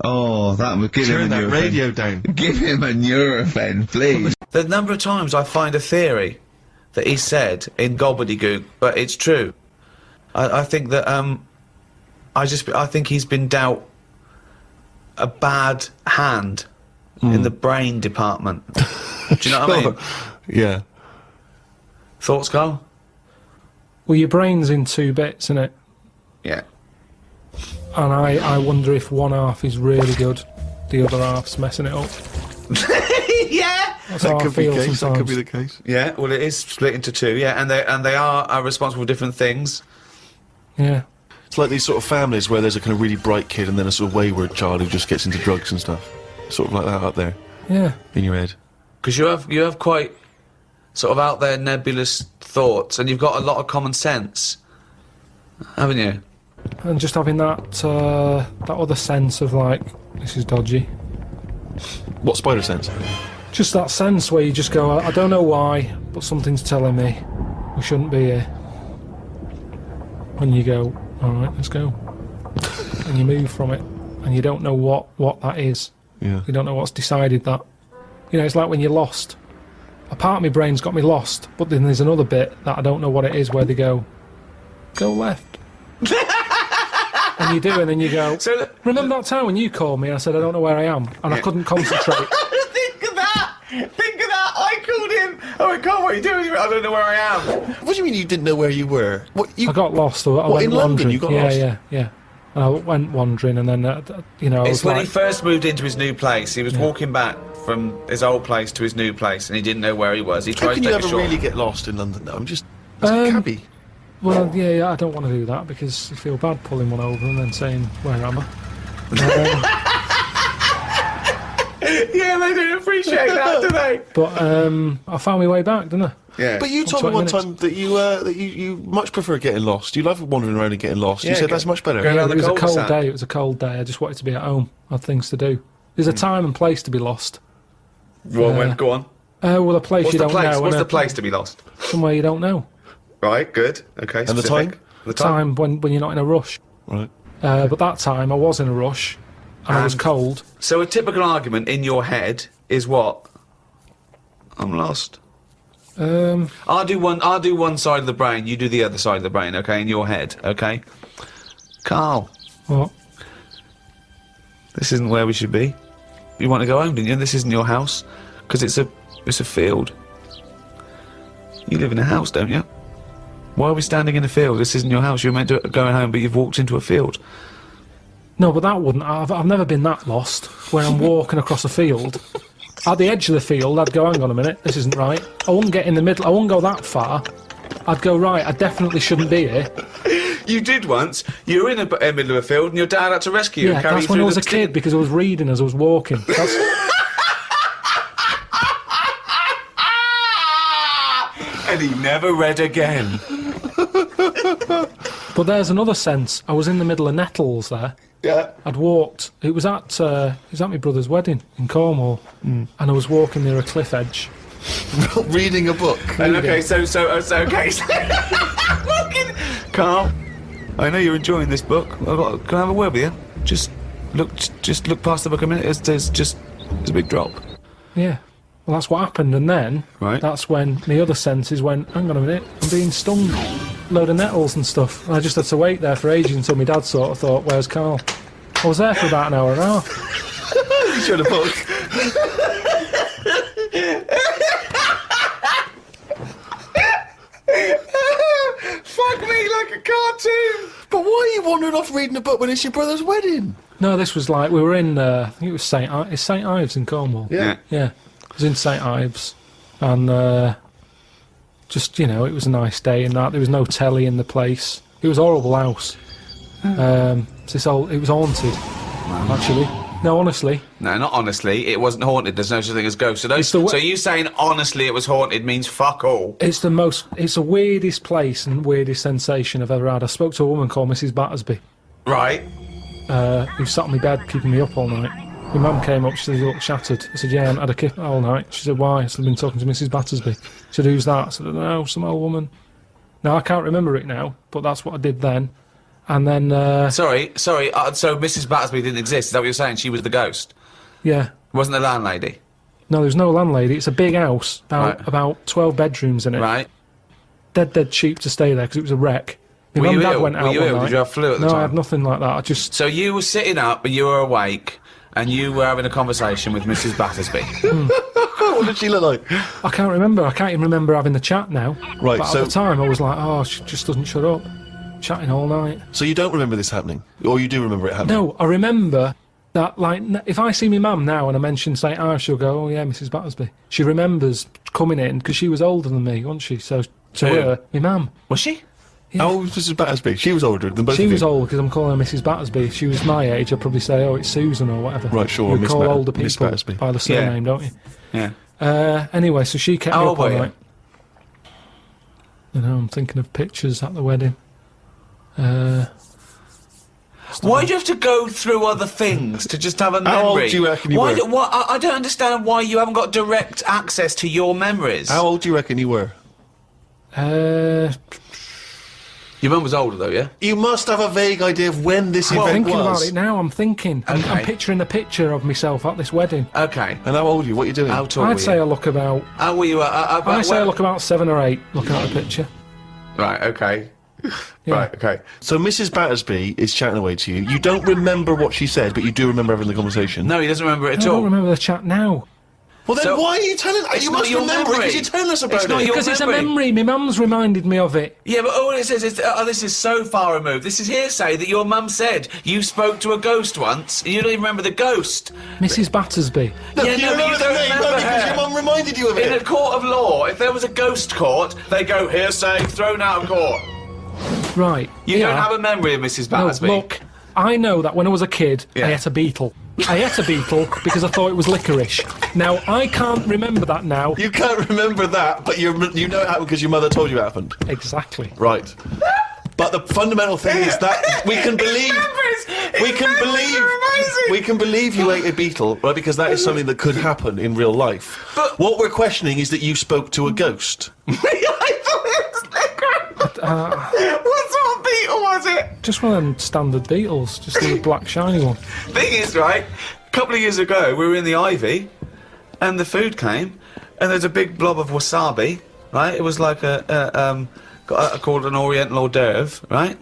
Oh, that would give him a Turn that Nurofen. radio down. Give him a Nurofen, please. The number of times I find a theory that he said in gobbledygook, but it's true. I think that, I think he's been dealt a bad hand in the brain department. Do you know what I mean? Yeah. Thoughts, Carl? Well, your brain's in two bits, isn't it? Yeah. And I wonder if one half is really good, the other half's messing it up. Yeah! That's how I feel sometimes. That could be the case. Yeah, well, it is split into two, yeah, and they are responsible for different things. Yeah. It's like these sort of families where there's a kind of really bright kid and then a sort of wayward child who just gets into drugs and stuff. Sort of like that up there. Yeah. In your head. Because you have quite sort of out there nebulous thoughts, and you've got a lot of common sense, haven't you? And just having that other sense of, like, this is dodgy. What spider sense? Just that sense where you just go, I don't know why, but something's telling me we shouldn't be here. And you go, alright, let's go. And you move from it, and you don't know what that is. Yeah. You don't know what's decided that. You know, it's like when you're lost. A part of my brain's got me lost, but then there's another bit that I don't know what it is, where they go left. And you do, and then you go, So remember that time when you called me and I said I don't know where I am, and I couldn't concentrate? think of that. I called him. Oh my God, what are you doing? I don't know where I am. What do you mean you didn't know where you were? What you? I got lost. I went in London? wandering. You got yeah, lost? Yeah. And I went wandering, and then I It's was when like, he first moved into his new place. He was walking back from his old place to his new place, and he didn't know where he was. He How tried can to you take a ever short. really get lost in London? Though? I'm just as a cabbie. well, yeah, I don't want to do that because I feel bad pulling one over and then saying, where am I? Yeah, they don't appreciate that, do they? But I found my way back, didn't I? Yeah. But you told me 20 one minutes. time that you much prefer getting lost. You love wandering around and getting lost. Yeah, you said go- that's much better. go down It the was a cold cul-de-sac. day. It was a cold day. I just wanted to be at home. I had things to do. There's a time and place to be lost. Well, go on. Well, a place What's you the don't place? know. What's and the place to be lost? Somewhere you don't know. Right, good. Okay, And the specific. time? The time. Time when you're not in a rush. Right. But that time I was in a rush, and I was And- cold. So a typical argument in your head is what? I'm lost. I'll do one side of the brain, you do the other side of the brain, okay, in your head, okay? Carl, What? this isn't where we should be. You want to go home, didn't you? This isn't your house, because it's a field. You live in a house, don't you? Why are we standing in a field? This isn't your house. You're meant to go home, but you've walked into a field. No, but that wouldn't. I've never been that lost. Where I'm walking across a field, at the edge of the field, I'd go, hang on a minute, this isn't right. I wouldn't get in the middle. I wouldn't go that far. I'd go, right, I definitely shouldn't be here. You did once. You were in the middle of a field, and your dad had to rescue you Yeah, and carry that's you when through I was the a kid because I was reading as I was walking. That's, And he never read again. but there's another sense. I was in the middle of nettles there. Yeah. I'd walked. It was at my brother's wedding in Cornwall, and I was walking near a cliff edge. Reading a book. And okay, so okay. Fucking Carl, I know you're enjoying this book. Can I have a word with you? Just look past the book a minute. There's a big drop. Yeah. Well, that's what happened, and then Right. that's when the other senses went, hang on a minute, I'm being stung. Load of nettles and stuff. And I just had to wait there for ages until my dad sort of thought, where's Carl? I was there for about an hour and a half. You showed a book. Fuck me like a cartoon. But why are you wandering off reading a book when it's your brother's wedding? No, this was like, we were in, I think it was it's St Ives in Cornwall. Yeah. Yeah. It was in St Ives. And just, it was a nice day and that. There was no telly in the place. It was a horrible house. It was haunted, actually. No, honestly. No, not honestly. It wasn't haunted. There's no such thing as ghosts. It's the wa- So you saying honestly it was haunted means fuck all. It's the weirdest place and weirdest sensation I've ever had. I spoke to a woman called Mrs. Battersby, Right. who sat on my bed keeping me up all night. My mum came up, she said, you look shattered. I said, yeah, I haven't had a kip all night. She said, why? I said, I've been talking to Mrs. Battersby. She said, who's that? I said, I don't know, some old woman. Now, I can't remember it now, but that's what I did then. And then, Sorry. So Mrs. Battersby didn't exist. Is that what you're saying? She was the ghost. yeah. Wasn't the landlady. No, there's no landlady. It's a big house, Right. about 12 bedrooms in it. Right. Dead cheap to stay there because it was a wreck. My Were mum you and dad ill? went Were out you one ill? night. Did you have flu at the No, time? I had nothing like that. I just... So you were sitting up, but you were awake, and you were having a conversation with Mrs. Battersby. What did she look like? I can't remember. I can't even remember having the chat now. Right, But so- at the time, I was like, oh, she just doesn't shut up. Chatting all night. So you don't remember this happening? Or you do remember it happening? No, I remember that, like, if I see my mum now and I mention St. Ives, she'll go, oh, yeah, Mrs. Battersby. She remembers coming in, because she was older than me, wasn't she? So, to Who? her, my mum. Was she? Yeah. How old was Mrs. Battersby? She was older than both She of you. was old because I'm calling her Mrs. Battersby. If she was my age, I'd probably say, oh, it's Susan or whatever. Right, sure, You Miss call Bat- older Miss people Battersby. by the surname, don't you? Yeah. Anyway, so she kept me How up old all were you? night. I'm thinking of pictures at the wedding. Why do you have to go through other things to just have a memory? How old do you reckon you were? I don't understand why you haven't got direct access to your memories. How old do you reckon you were? Your mum was older, though, yeah? You must have a vague idea of when this I'm event thinking was. about it now. I'm thinking. I'm picturing a picture of myself at this wedding. Okay. And how old are you? What are you doing? How tall were I'd say you? I look about. How were you? I'd say I look about 7 or 8. Looking at the picture. Right, okay. Yeah. Right, okay. So Mrs. Battersby is chatting away to you. You don't remember what she said, but you do remember having the conversation. No, he doesn't remember it I at all. don't remember the chat now. Well, then So- why are you telling? It's You not must your remember it memory. because you're telling us about It's not it. your Because it's a memory. memory. My mum's reminded me of it. Yeah, but all it says is, this is so far removed. This is hearsay that your mum said you spoke to a ghost once, and you don't even remember the ghost. Mrs. Battersby. No, Yeah, you no, but remember you the don't name remember only because her. your mum reminded you of In a it. court of law, if there was a ghost court, they go hearsay, thrown out of court. Right. You yeah. don't have a memory of Mrs. No, Battersby. look, I know that when I was a kid, Yeah. I ate a beetle. I ate a beetle because I thought it was licorice. Now, I can't remember that now. You can't remember that, but you know it happened because your mother told you it happened. Exactly. Right. But the fundamental thing is that we can believe we can believe you ate a beetle, right? Because that is something that could happen in real life. But- what we're questioning is that you spoke to a ghost. I thought it was licorice. What sort of beetle was it? Just one of them standard beetles, just the black shiny one. Thing is, right, a couple of years ago, we were in the Ivy, and the food came, and there's a big blob of wasabi, right? It was like called an Oriental hors d'oeuvre, right?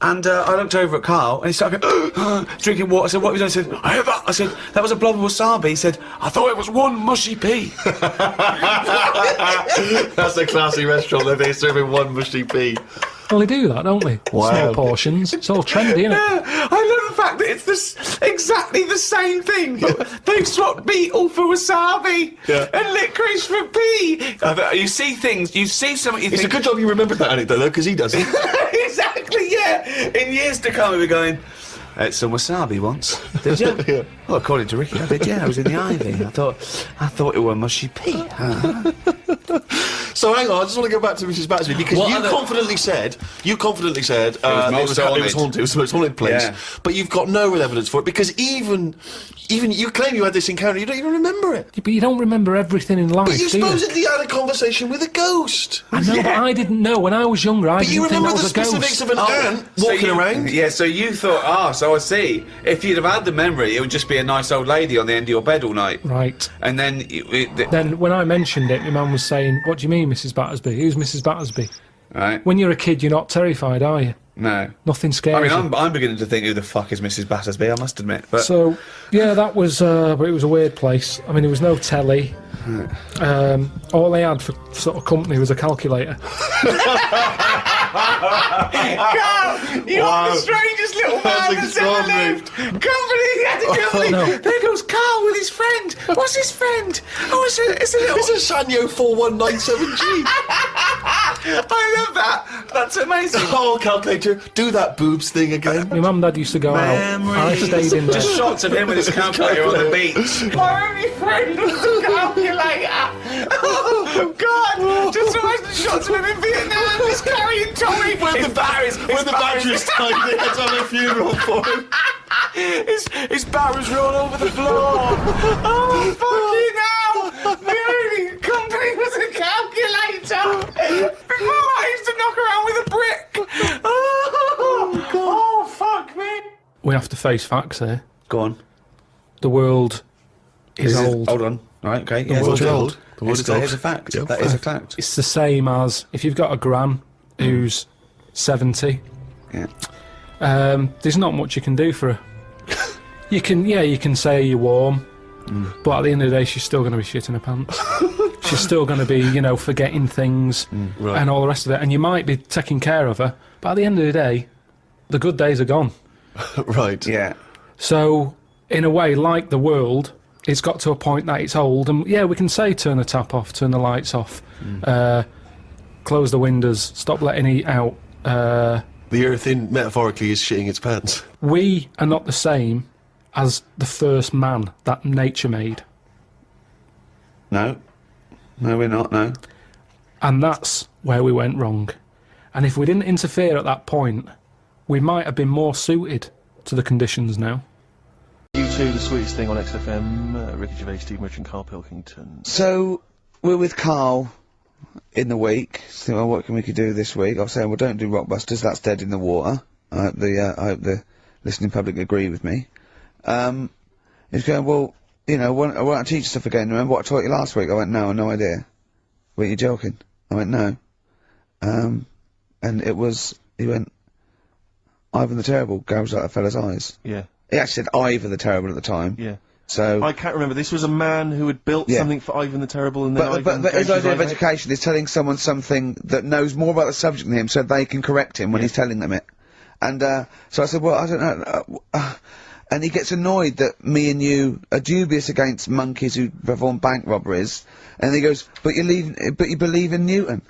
And I looked over at Carl, and he started going, drinking water. I said, what have you done? He said, I had that. I said, that was a blob of wasabi. He said, I thought it was one mushy pea. That's a classy restaurant that they serve in one mushy pea. Well, they do that, don't they? Wow. Small portions. It's all trendy, isn't it? I love the fact that it's exactly the same thing. They've swapped beetle for wasabi and licorice for pea. You see things, you see something, you It's a think... good job you remembered that anecdote, though, because he doesn't. Exactly, yeah. In years to come, we'll be going, I ate some wasabi once. Did you? Yeah. Well, according to Ricky, I did, yeah. I was in the Ivy. I thought it were mushy pea. So hang on, I just want to go back to Mrs. Battersby because What you other- confidently said it was haunted. It was the most haunted place. Yeah. But you've got no real evidence for it because even you claim you had this encounter, you don't even remember it. But you don't remember everything in life, But you do you? supposedly had a conversation with a ghost. I know, but I didn't know. When I was younger, I But you didn't think remember that the was a specifics ghost. of an ant walking around. Yeah, so you thought, so I see. If you'd have had the memory, it would just be a nice old lady on the end of your bed all night. Right. And then... Then when I mentioned it, my mum was saying, what do you mean, Mrs. Battersby? Who's Mrs. Battersby? Right? When you're a kid, you're not terrified, are you? No. Nothing scares I mean, you. I'm beginning to think, who the fuck is Mrs. Battersby, I must admit. But So, yeah, that was, but it was a weird place. I mean, there was no telly. All they had for sort of company was a calculator. You're the strangest little man that's ever lived. Company had to give me. No. There goes Carl with his friend. What's his friend? Oh, it's a little... It's a Sanyo 4197G. I love that. That's amazing. Oh, calculator, do that boobs thing again. My mum and dad used to go out. I stayed in there. Just shots of him with his calculator on the beach. My only friend was a calculator. Oh, God. Just imagine shots of him in Vietnam. He's carrying Tommy. When the battery's died, they had to have a funeral for him. His barrels are all over the floor. Oh, fucking hell. The only company was a calculator. Before that, I used to knock around with a brick. Oh, fuck me. We have to face facts here. Go on. The world is old. Hold on. Right, okay. Yeah, world's it's old. The world is That old. is a fact. Yep. That is a fact. It's the same as if you've got a gran who's 70. Yeah. There's not much you can do for her. You can say you're warm, but at the end of the day, she's still going to be shitting her pants. She's still going to be, forgetting things Right. and all the rest of it. And you might be taking care of her, but at the end of the day, the good days are gone. Right. Yeah. So, in a way, like the world, it's got to a point that it's old. And yeah, we can say turn the tap off, turn the lights off, close the windows, stop letting heat out. The earth, metaphorically, is shitting its pants. We are not the same as the first man that nature made. No. No, we're not, no. And that's where we went wrong. And if we didn't interfere at that point, we might have been more suited to the conditions now. U2, the sweetest thing on XFM. Ricky Gervais, Steve Merchant, Karl Pilkington. So, we're with Carl in the week. So, what can we do this week? I was saying, well, don't do Rockbusters, that's dead in the water. I hope the listening public agree with me. He's going, well, you know, why don't I teach you stuff again? Remember what I taught you last week? I went, no, no idea. Were you joking? I went, no. And it was, he went, Ivan the Terrible goes out a fella's eyes. Yeah. He actually said Ivan the Terrible at the time. Yeah. So. I can't remember. This was a man who had built something for Ivan the Terrible and then But his idea of education is telling someone something that knows more about the subject than him so they can correct him when he's telling them it. And, so I said, well, I don't know, and he gets annoyed that me and you are dubious against monkeys who perform bank robberies, and he goes, but you believe in Newton.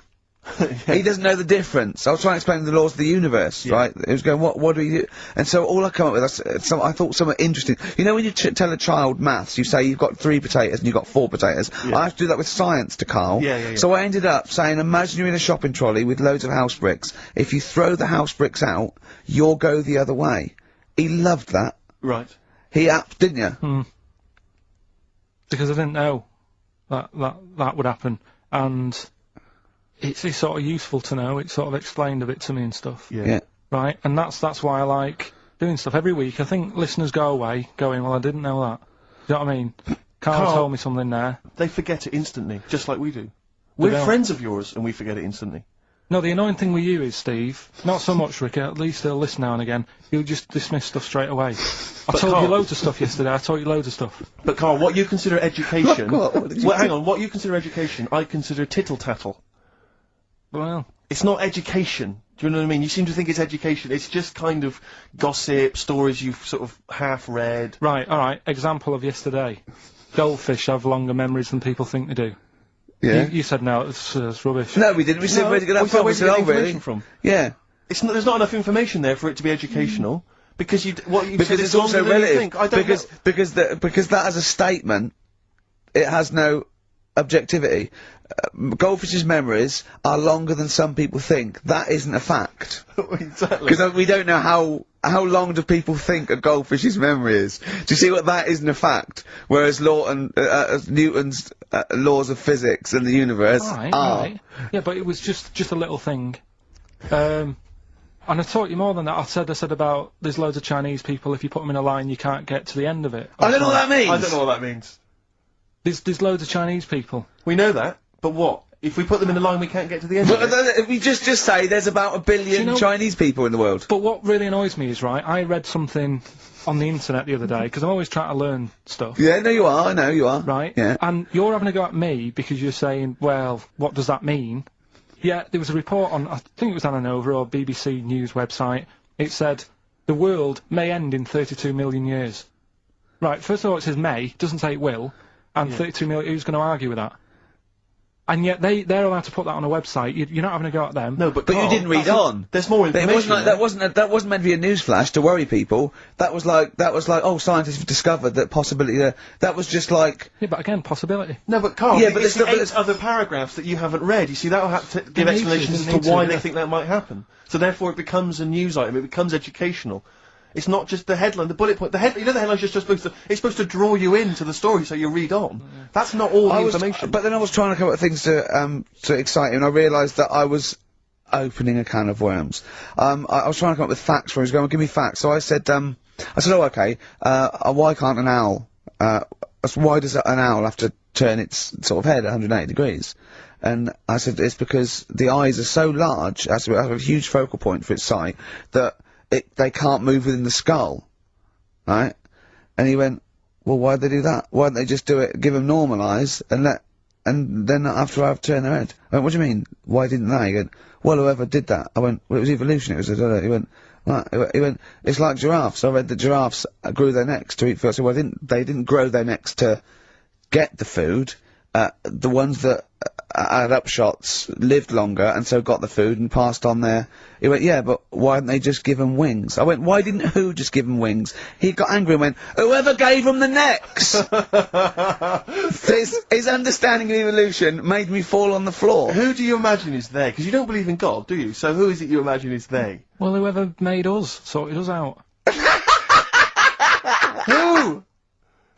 He doesn't know the difference. I was trying to explain the laws of the universe, right? He was going, what do you do? And so all I come up with, I thought something interesting. You know when you tell a child maths, you say you've got 3 potatoes and you've got 4 potatoes. I have to do that with science to Carl. So I ended up saying, imagine you're in a shopping trolley with loads of house bricks. If you throw the house bricks out, you'll go the other way. He loved that. Right. He didn't you? Because I didn't know that would happen, and it's sort of useful to know. It sort of explained a bit to me and stuff. Yeah. Right, and that's why I like doing stuff every week. I think listeners go away going, well, I didn't know that. Do you know what I mean? Carl told me something there. They forget it instantly, just like we do. We're friends of yours, and we forget it instantly. No, the annoying thing with you is, Steve, not so much, Ricky, at least they'll listen now and again, you'll just dismiss stuff straight away. I told you loads of stuff yesterday, I taught you loads of stuff. But Carl, what you consider education... What did you hang on, what you consider education, I consider tittle-tattle. Well... It's not education. Do you know what I mean? You seem to think it's education. It's just kind of gossip, stories you've sort of half-read. Right, alright, example of yesterday. Goldfish have longer memories than people think they do. Yeah. You said no, it's rubbish. No, we didn't. We said where to get that from. We said, oh, really? From. Yeah. There's not enough information there for it to be educational. Because because it's also relative. Because that as a statement, it has no objectivity. Goldfish's memories are longer than some people think. That isn't a fact. Exactly. Because we don't know how long do people think a goldfish's memory is. Do you see what that isn't a fact? Whereas Newton's laws of physics and the universe are. Right. Yeah, but it was just a little thing. And I taught you more than that. I said about there's loads of Chinese people, if you put them in a line you can't get to the end of it. I don't know what that means! I don't know what that means. There's loads of Chinese people. We know that, but what? If we put them in a line we can't get to the end of it? If we just say there's about 1 billion Chinese people in the world. But what really annoys me is, right, I read something on the internet the other day, because I'm always trying to learn stuff. Yeah, no you are, I know you are. Right? Yeah. And you're having a go at me because you're saying, well, what does that mean? Yeah, there was a report on, I think it was Ananova or BBC News website, it said, the world may end in 32 million years. Right, first of all it says may, doesn't say it will, and 32 million, who's going to argue with that? And yet they're allowed to put that on a website. You're not having a go at them. No, but you didn't read on. There's more information. That wasn't meant to be a newsflash to worry people. That was like, oh, scientists have discovered that possibility. That was just like. Yeah, but again, possibility. No, but Carl, yeah, but it's the 8 other paragraphs that you haven't read. You see, that'll have to give explanations as to why they think that might happen. So therefore, it becomes a news item. It becomes educational. It's not just the headline, the bullet point. You know, the headline's just supposed to. It's supposed to draw you into the story so you read on. That's not all the information. But then I was trying to come up with things to excite you, and I realised that I was opening a can of worms. I was trying to come up with facts for him. He was going, well, give me facts. So I said, oh, okay. Why can't an owl? Why does an owl have to turn its sort of head 180 degrees? And I said, it's because the eyes are so large, has a huge focal point for its sight, that they can't move within the skull, right? And he went, well, why'd they do that? Why didn't they just do it, give them normal eyes, and then after I've turned their head? I went, what do you mean? Why didn't they? He went, well, whoever did that. I went, well, it was evolution, it was, he went, right. He went, it's like giraffes. I read that giraffes grew their necks to eat food. I said, well, they didn't grow their necks to get the food. The ones that had upshots lived longer and so got the food and passed on their. He went, yeah, but why didn't they just give them wings? I went, why didn't who just give them wings? He got angry and went, whoever gave them the necks! his understanding of evolution made me fall on the floor. Who do you imagine is they? Because you don't believe in God, do you? So who is it you imagine is they? Well, whoever made us sorted us out.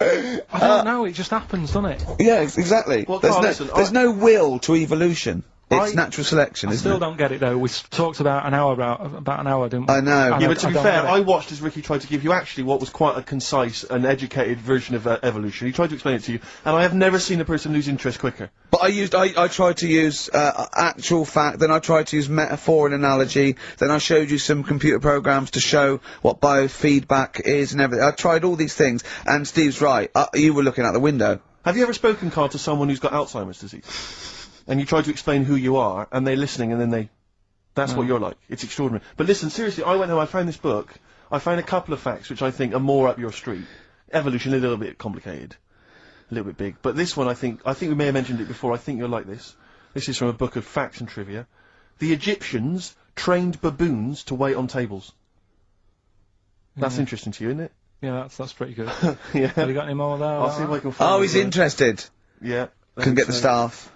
I don't know, it just happens, doesn't it? Yeah, exactly. Well, there's Carl, no, listen, there's no will to evolution. It's natural selection, I isn't still it? don't get it though. We talked about an hour, didn't we? I know. And Yeah, but to be don't fair, get it. I watched as Ricky tried to give you actually what was quite a concise and educated version of evolution. He tried to explain it to you, and I have never seen a person lose interest quicker. But I tried to use actual fact, then I tried to use metaphor and analogy, then I showed you some computer programs to show what biofeedback is and everything. I tried all these things, and Steve's right. You were looking out the window. Have you ever spoken, Carl, to someone who's got Alzheimer's disease? And you try to explain who you are, and they're listening, and then that's what you're like. It's extraordinary. But listen, seriously, I went home, I found this book, I found a couple of facts which I think are more up your street. Evolution, a little bit complicated. A little bit big. But this one, I think we may have mentioned it before, I think you'll like this. This is from a book of facts and trivia. The Egyptians trained baboons to wait on tables. That's interesting to you, isn't it? Yeah, that's pretty good. Yeah. Have you got any more there? I'll see if I can find Oh, he's interested. Yeah. Can get the staff.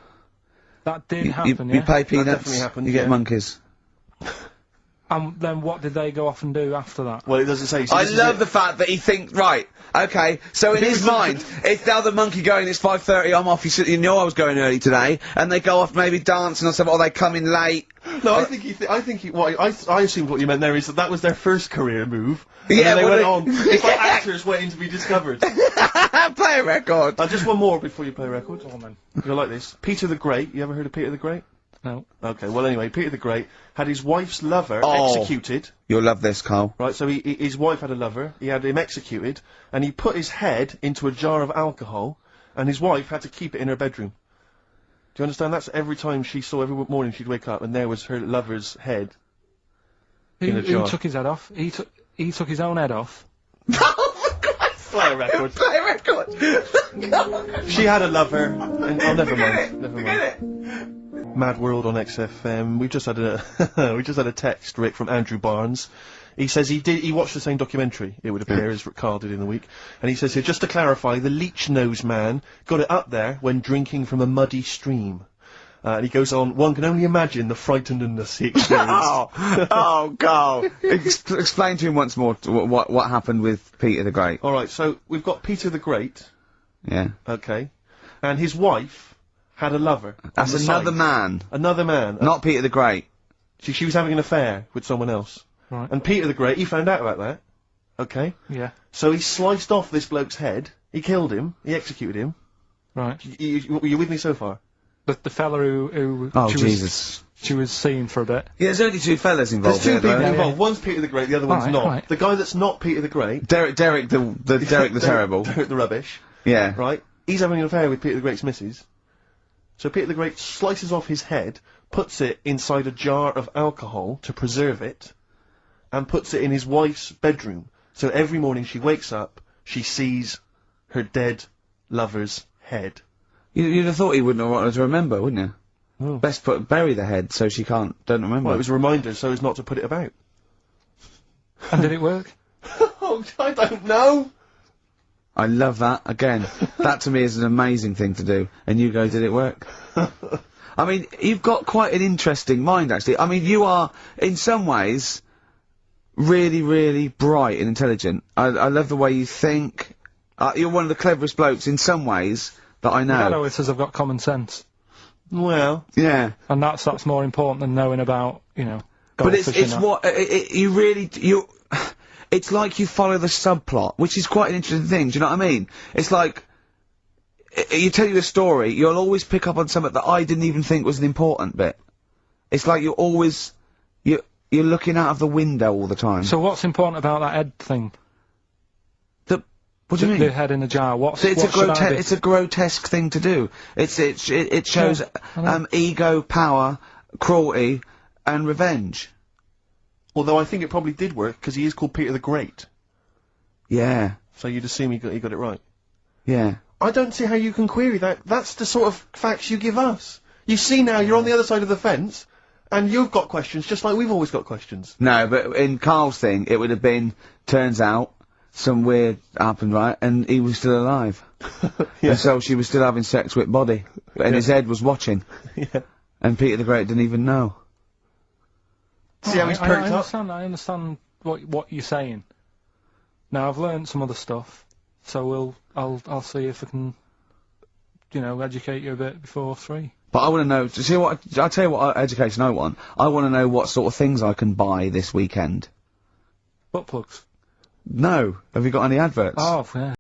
That did You happen, yeah? pay peanuts, definitely happened, you get yeah. monkeys. And then what did they go off and do after that? Well, it doesn't say. So I this is love it. the fact that he thinks, right, okay, so in his mind, if now the monkey going, it's 5:30, I'm off, you know I was going early today, and they go off maybe dancing or something, or they come in late. No, I assumed what you meant there is that was their first career move. And Yeah, then they well, went on. It's like actors waiting to be discovered. Play a record. Just one more before you play a record. Go on then. You'll like this. Peter the Great. You ever heard of Peter the Great? No. Okay, well anyway, Peter the Great had his wife's lover Oh. executed. You'll love this, Carl. Right, so his wife had a lover, he had him executed, and he put his head into a jar of alcohol, and his wife had to keep it in her bedroom. Do you understand? That's every time she saw, every morning she'd wake up, and there was her lover's head. In a Who jar. took his head off? He took his own head off. Play a record. Play a record. She had a lover, and oh, never mind. Never mind. Mad World on XFM. We just had a text, Rick, from Andrew Barnes. He says he watched the same documentary, it would appear, as Carl did in the week. And he says here, just to clarify, the leech nose man got it up there when drinking from a muddy stream. And he goes on, one can only imagine the frightenedness he experienced. Oh, Carl. Explain to him once more what happened with Peter the Great. Alright, so we've got Peter the Great, Yeah. okay, and his wife had a lover. That's on the another side. man. Another man. Not Peter the Great. She was having an affair with someone else. Right. And Peter the Great, he found out about that. Okay? Yeah. So he sliced off this bloke's head, he killed him, he executed him. Right. You with me so far? The fella who Oh, she Jesus. she was seeing for a bit. Yeah, there's only two fellas involved. There's two people though. involved. One's Peter the Great, the other one's Alright, not. alright. The guy that's not Peter the Great, Derek the terrible. Derek the rubbish, Yeah. right? He's having an affair with Peter the Great's missus. So Peter the Great slices off his head, puts it inside a jar of alcohol to preserve it, and puts it in his wife's bedroom. So every morning she wakes up, she sees her dead lover's head. You'd have thought he wouldn't have wanted her to remember, wouldn't you? Oh. Best bury the head so she don't remember. Well, it was a reminder so as not to put it about. And did it work? Oh, I don't know! I love that. Again, that to me is an amazing thing to do. And you go, did it work? I mean, you've got quite an interesting mind, actually. I mean, you are, in some ways, really, really bright and intelligent. I love the way you think. You're one of the cleverest blokes in some ways that I know. Hello, it says I've got common sense. Well, Yeah. And that's more important than knowing about, you know, But it's goldfish and that. what you it's like you follow the subplot, which is quite an interesting thing. Do you know what I mean? It's like you tell you a story, you'll always pick up on something that I didn't even think was an important bit. It's like you're always you're looking out of the window all the time. So what's important about that head thing? What do you mean? The head in the jar. What It's should I be? it's a grotesque thing to do. It shows Yeah, I know. ego, power, cruelty, and revenge. although I think it probably did work, because he is called Peter the Great. Yeah, So you'd assume he got it right. yeah. I don't see how you can query that. That's the sort of facts you give us. You see now, you're on the other side of the fence, and you've got questions, just like we've always got questions. No, but in Carl's thing, it would have been, turns out, some weird happened, right, and he was still alive. Yeah. And so she was still having sex with body, and his head was watching, Yeah. and Peter the Great didn't even know. See how he's I perked up? understand what you're saying. Now, I've learned some other stuff So I'll see if I can, you know, educate you a bit before 3. But I want to know. See what? I'll tell you what education I want. I want to know what sort of things I can buy this weekend. Butt plugs. No. Have you got any adverts? Oh, yeah.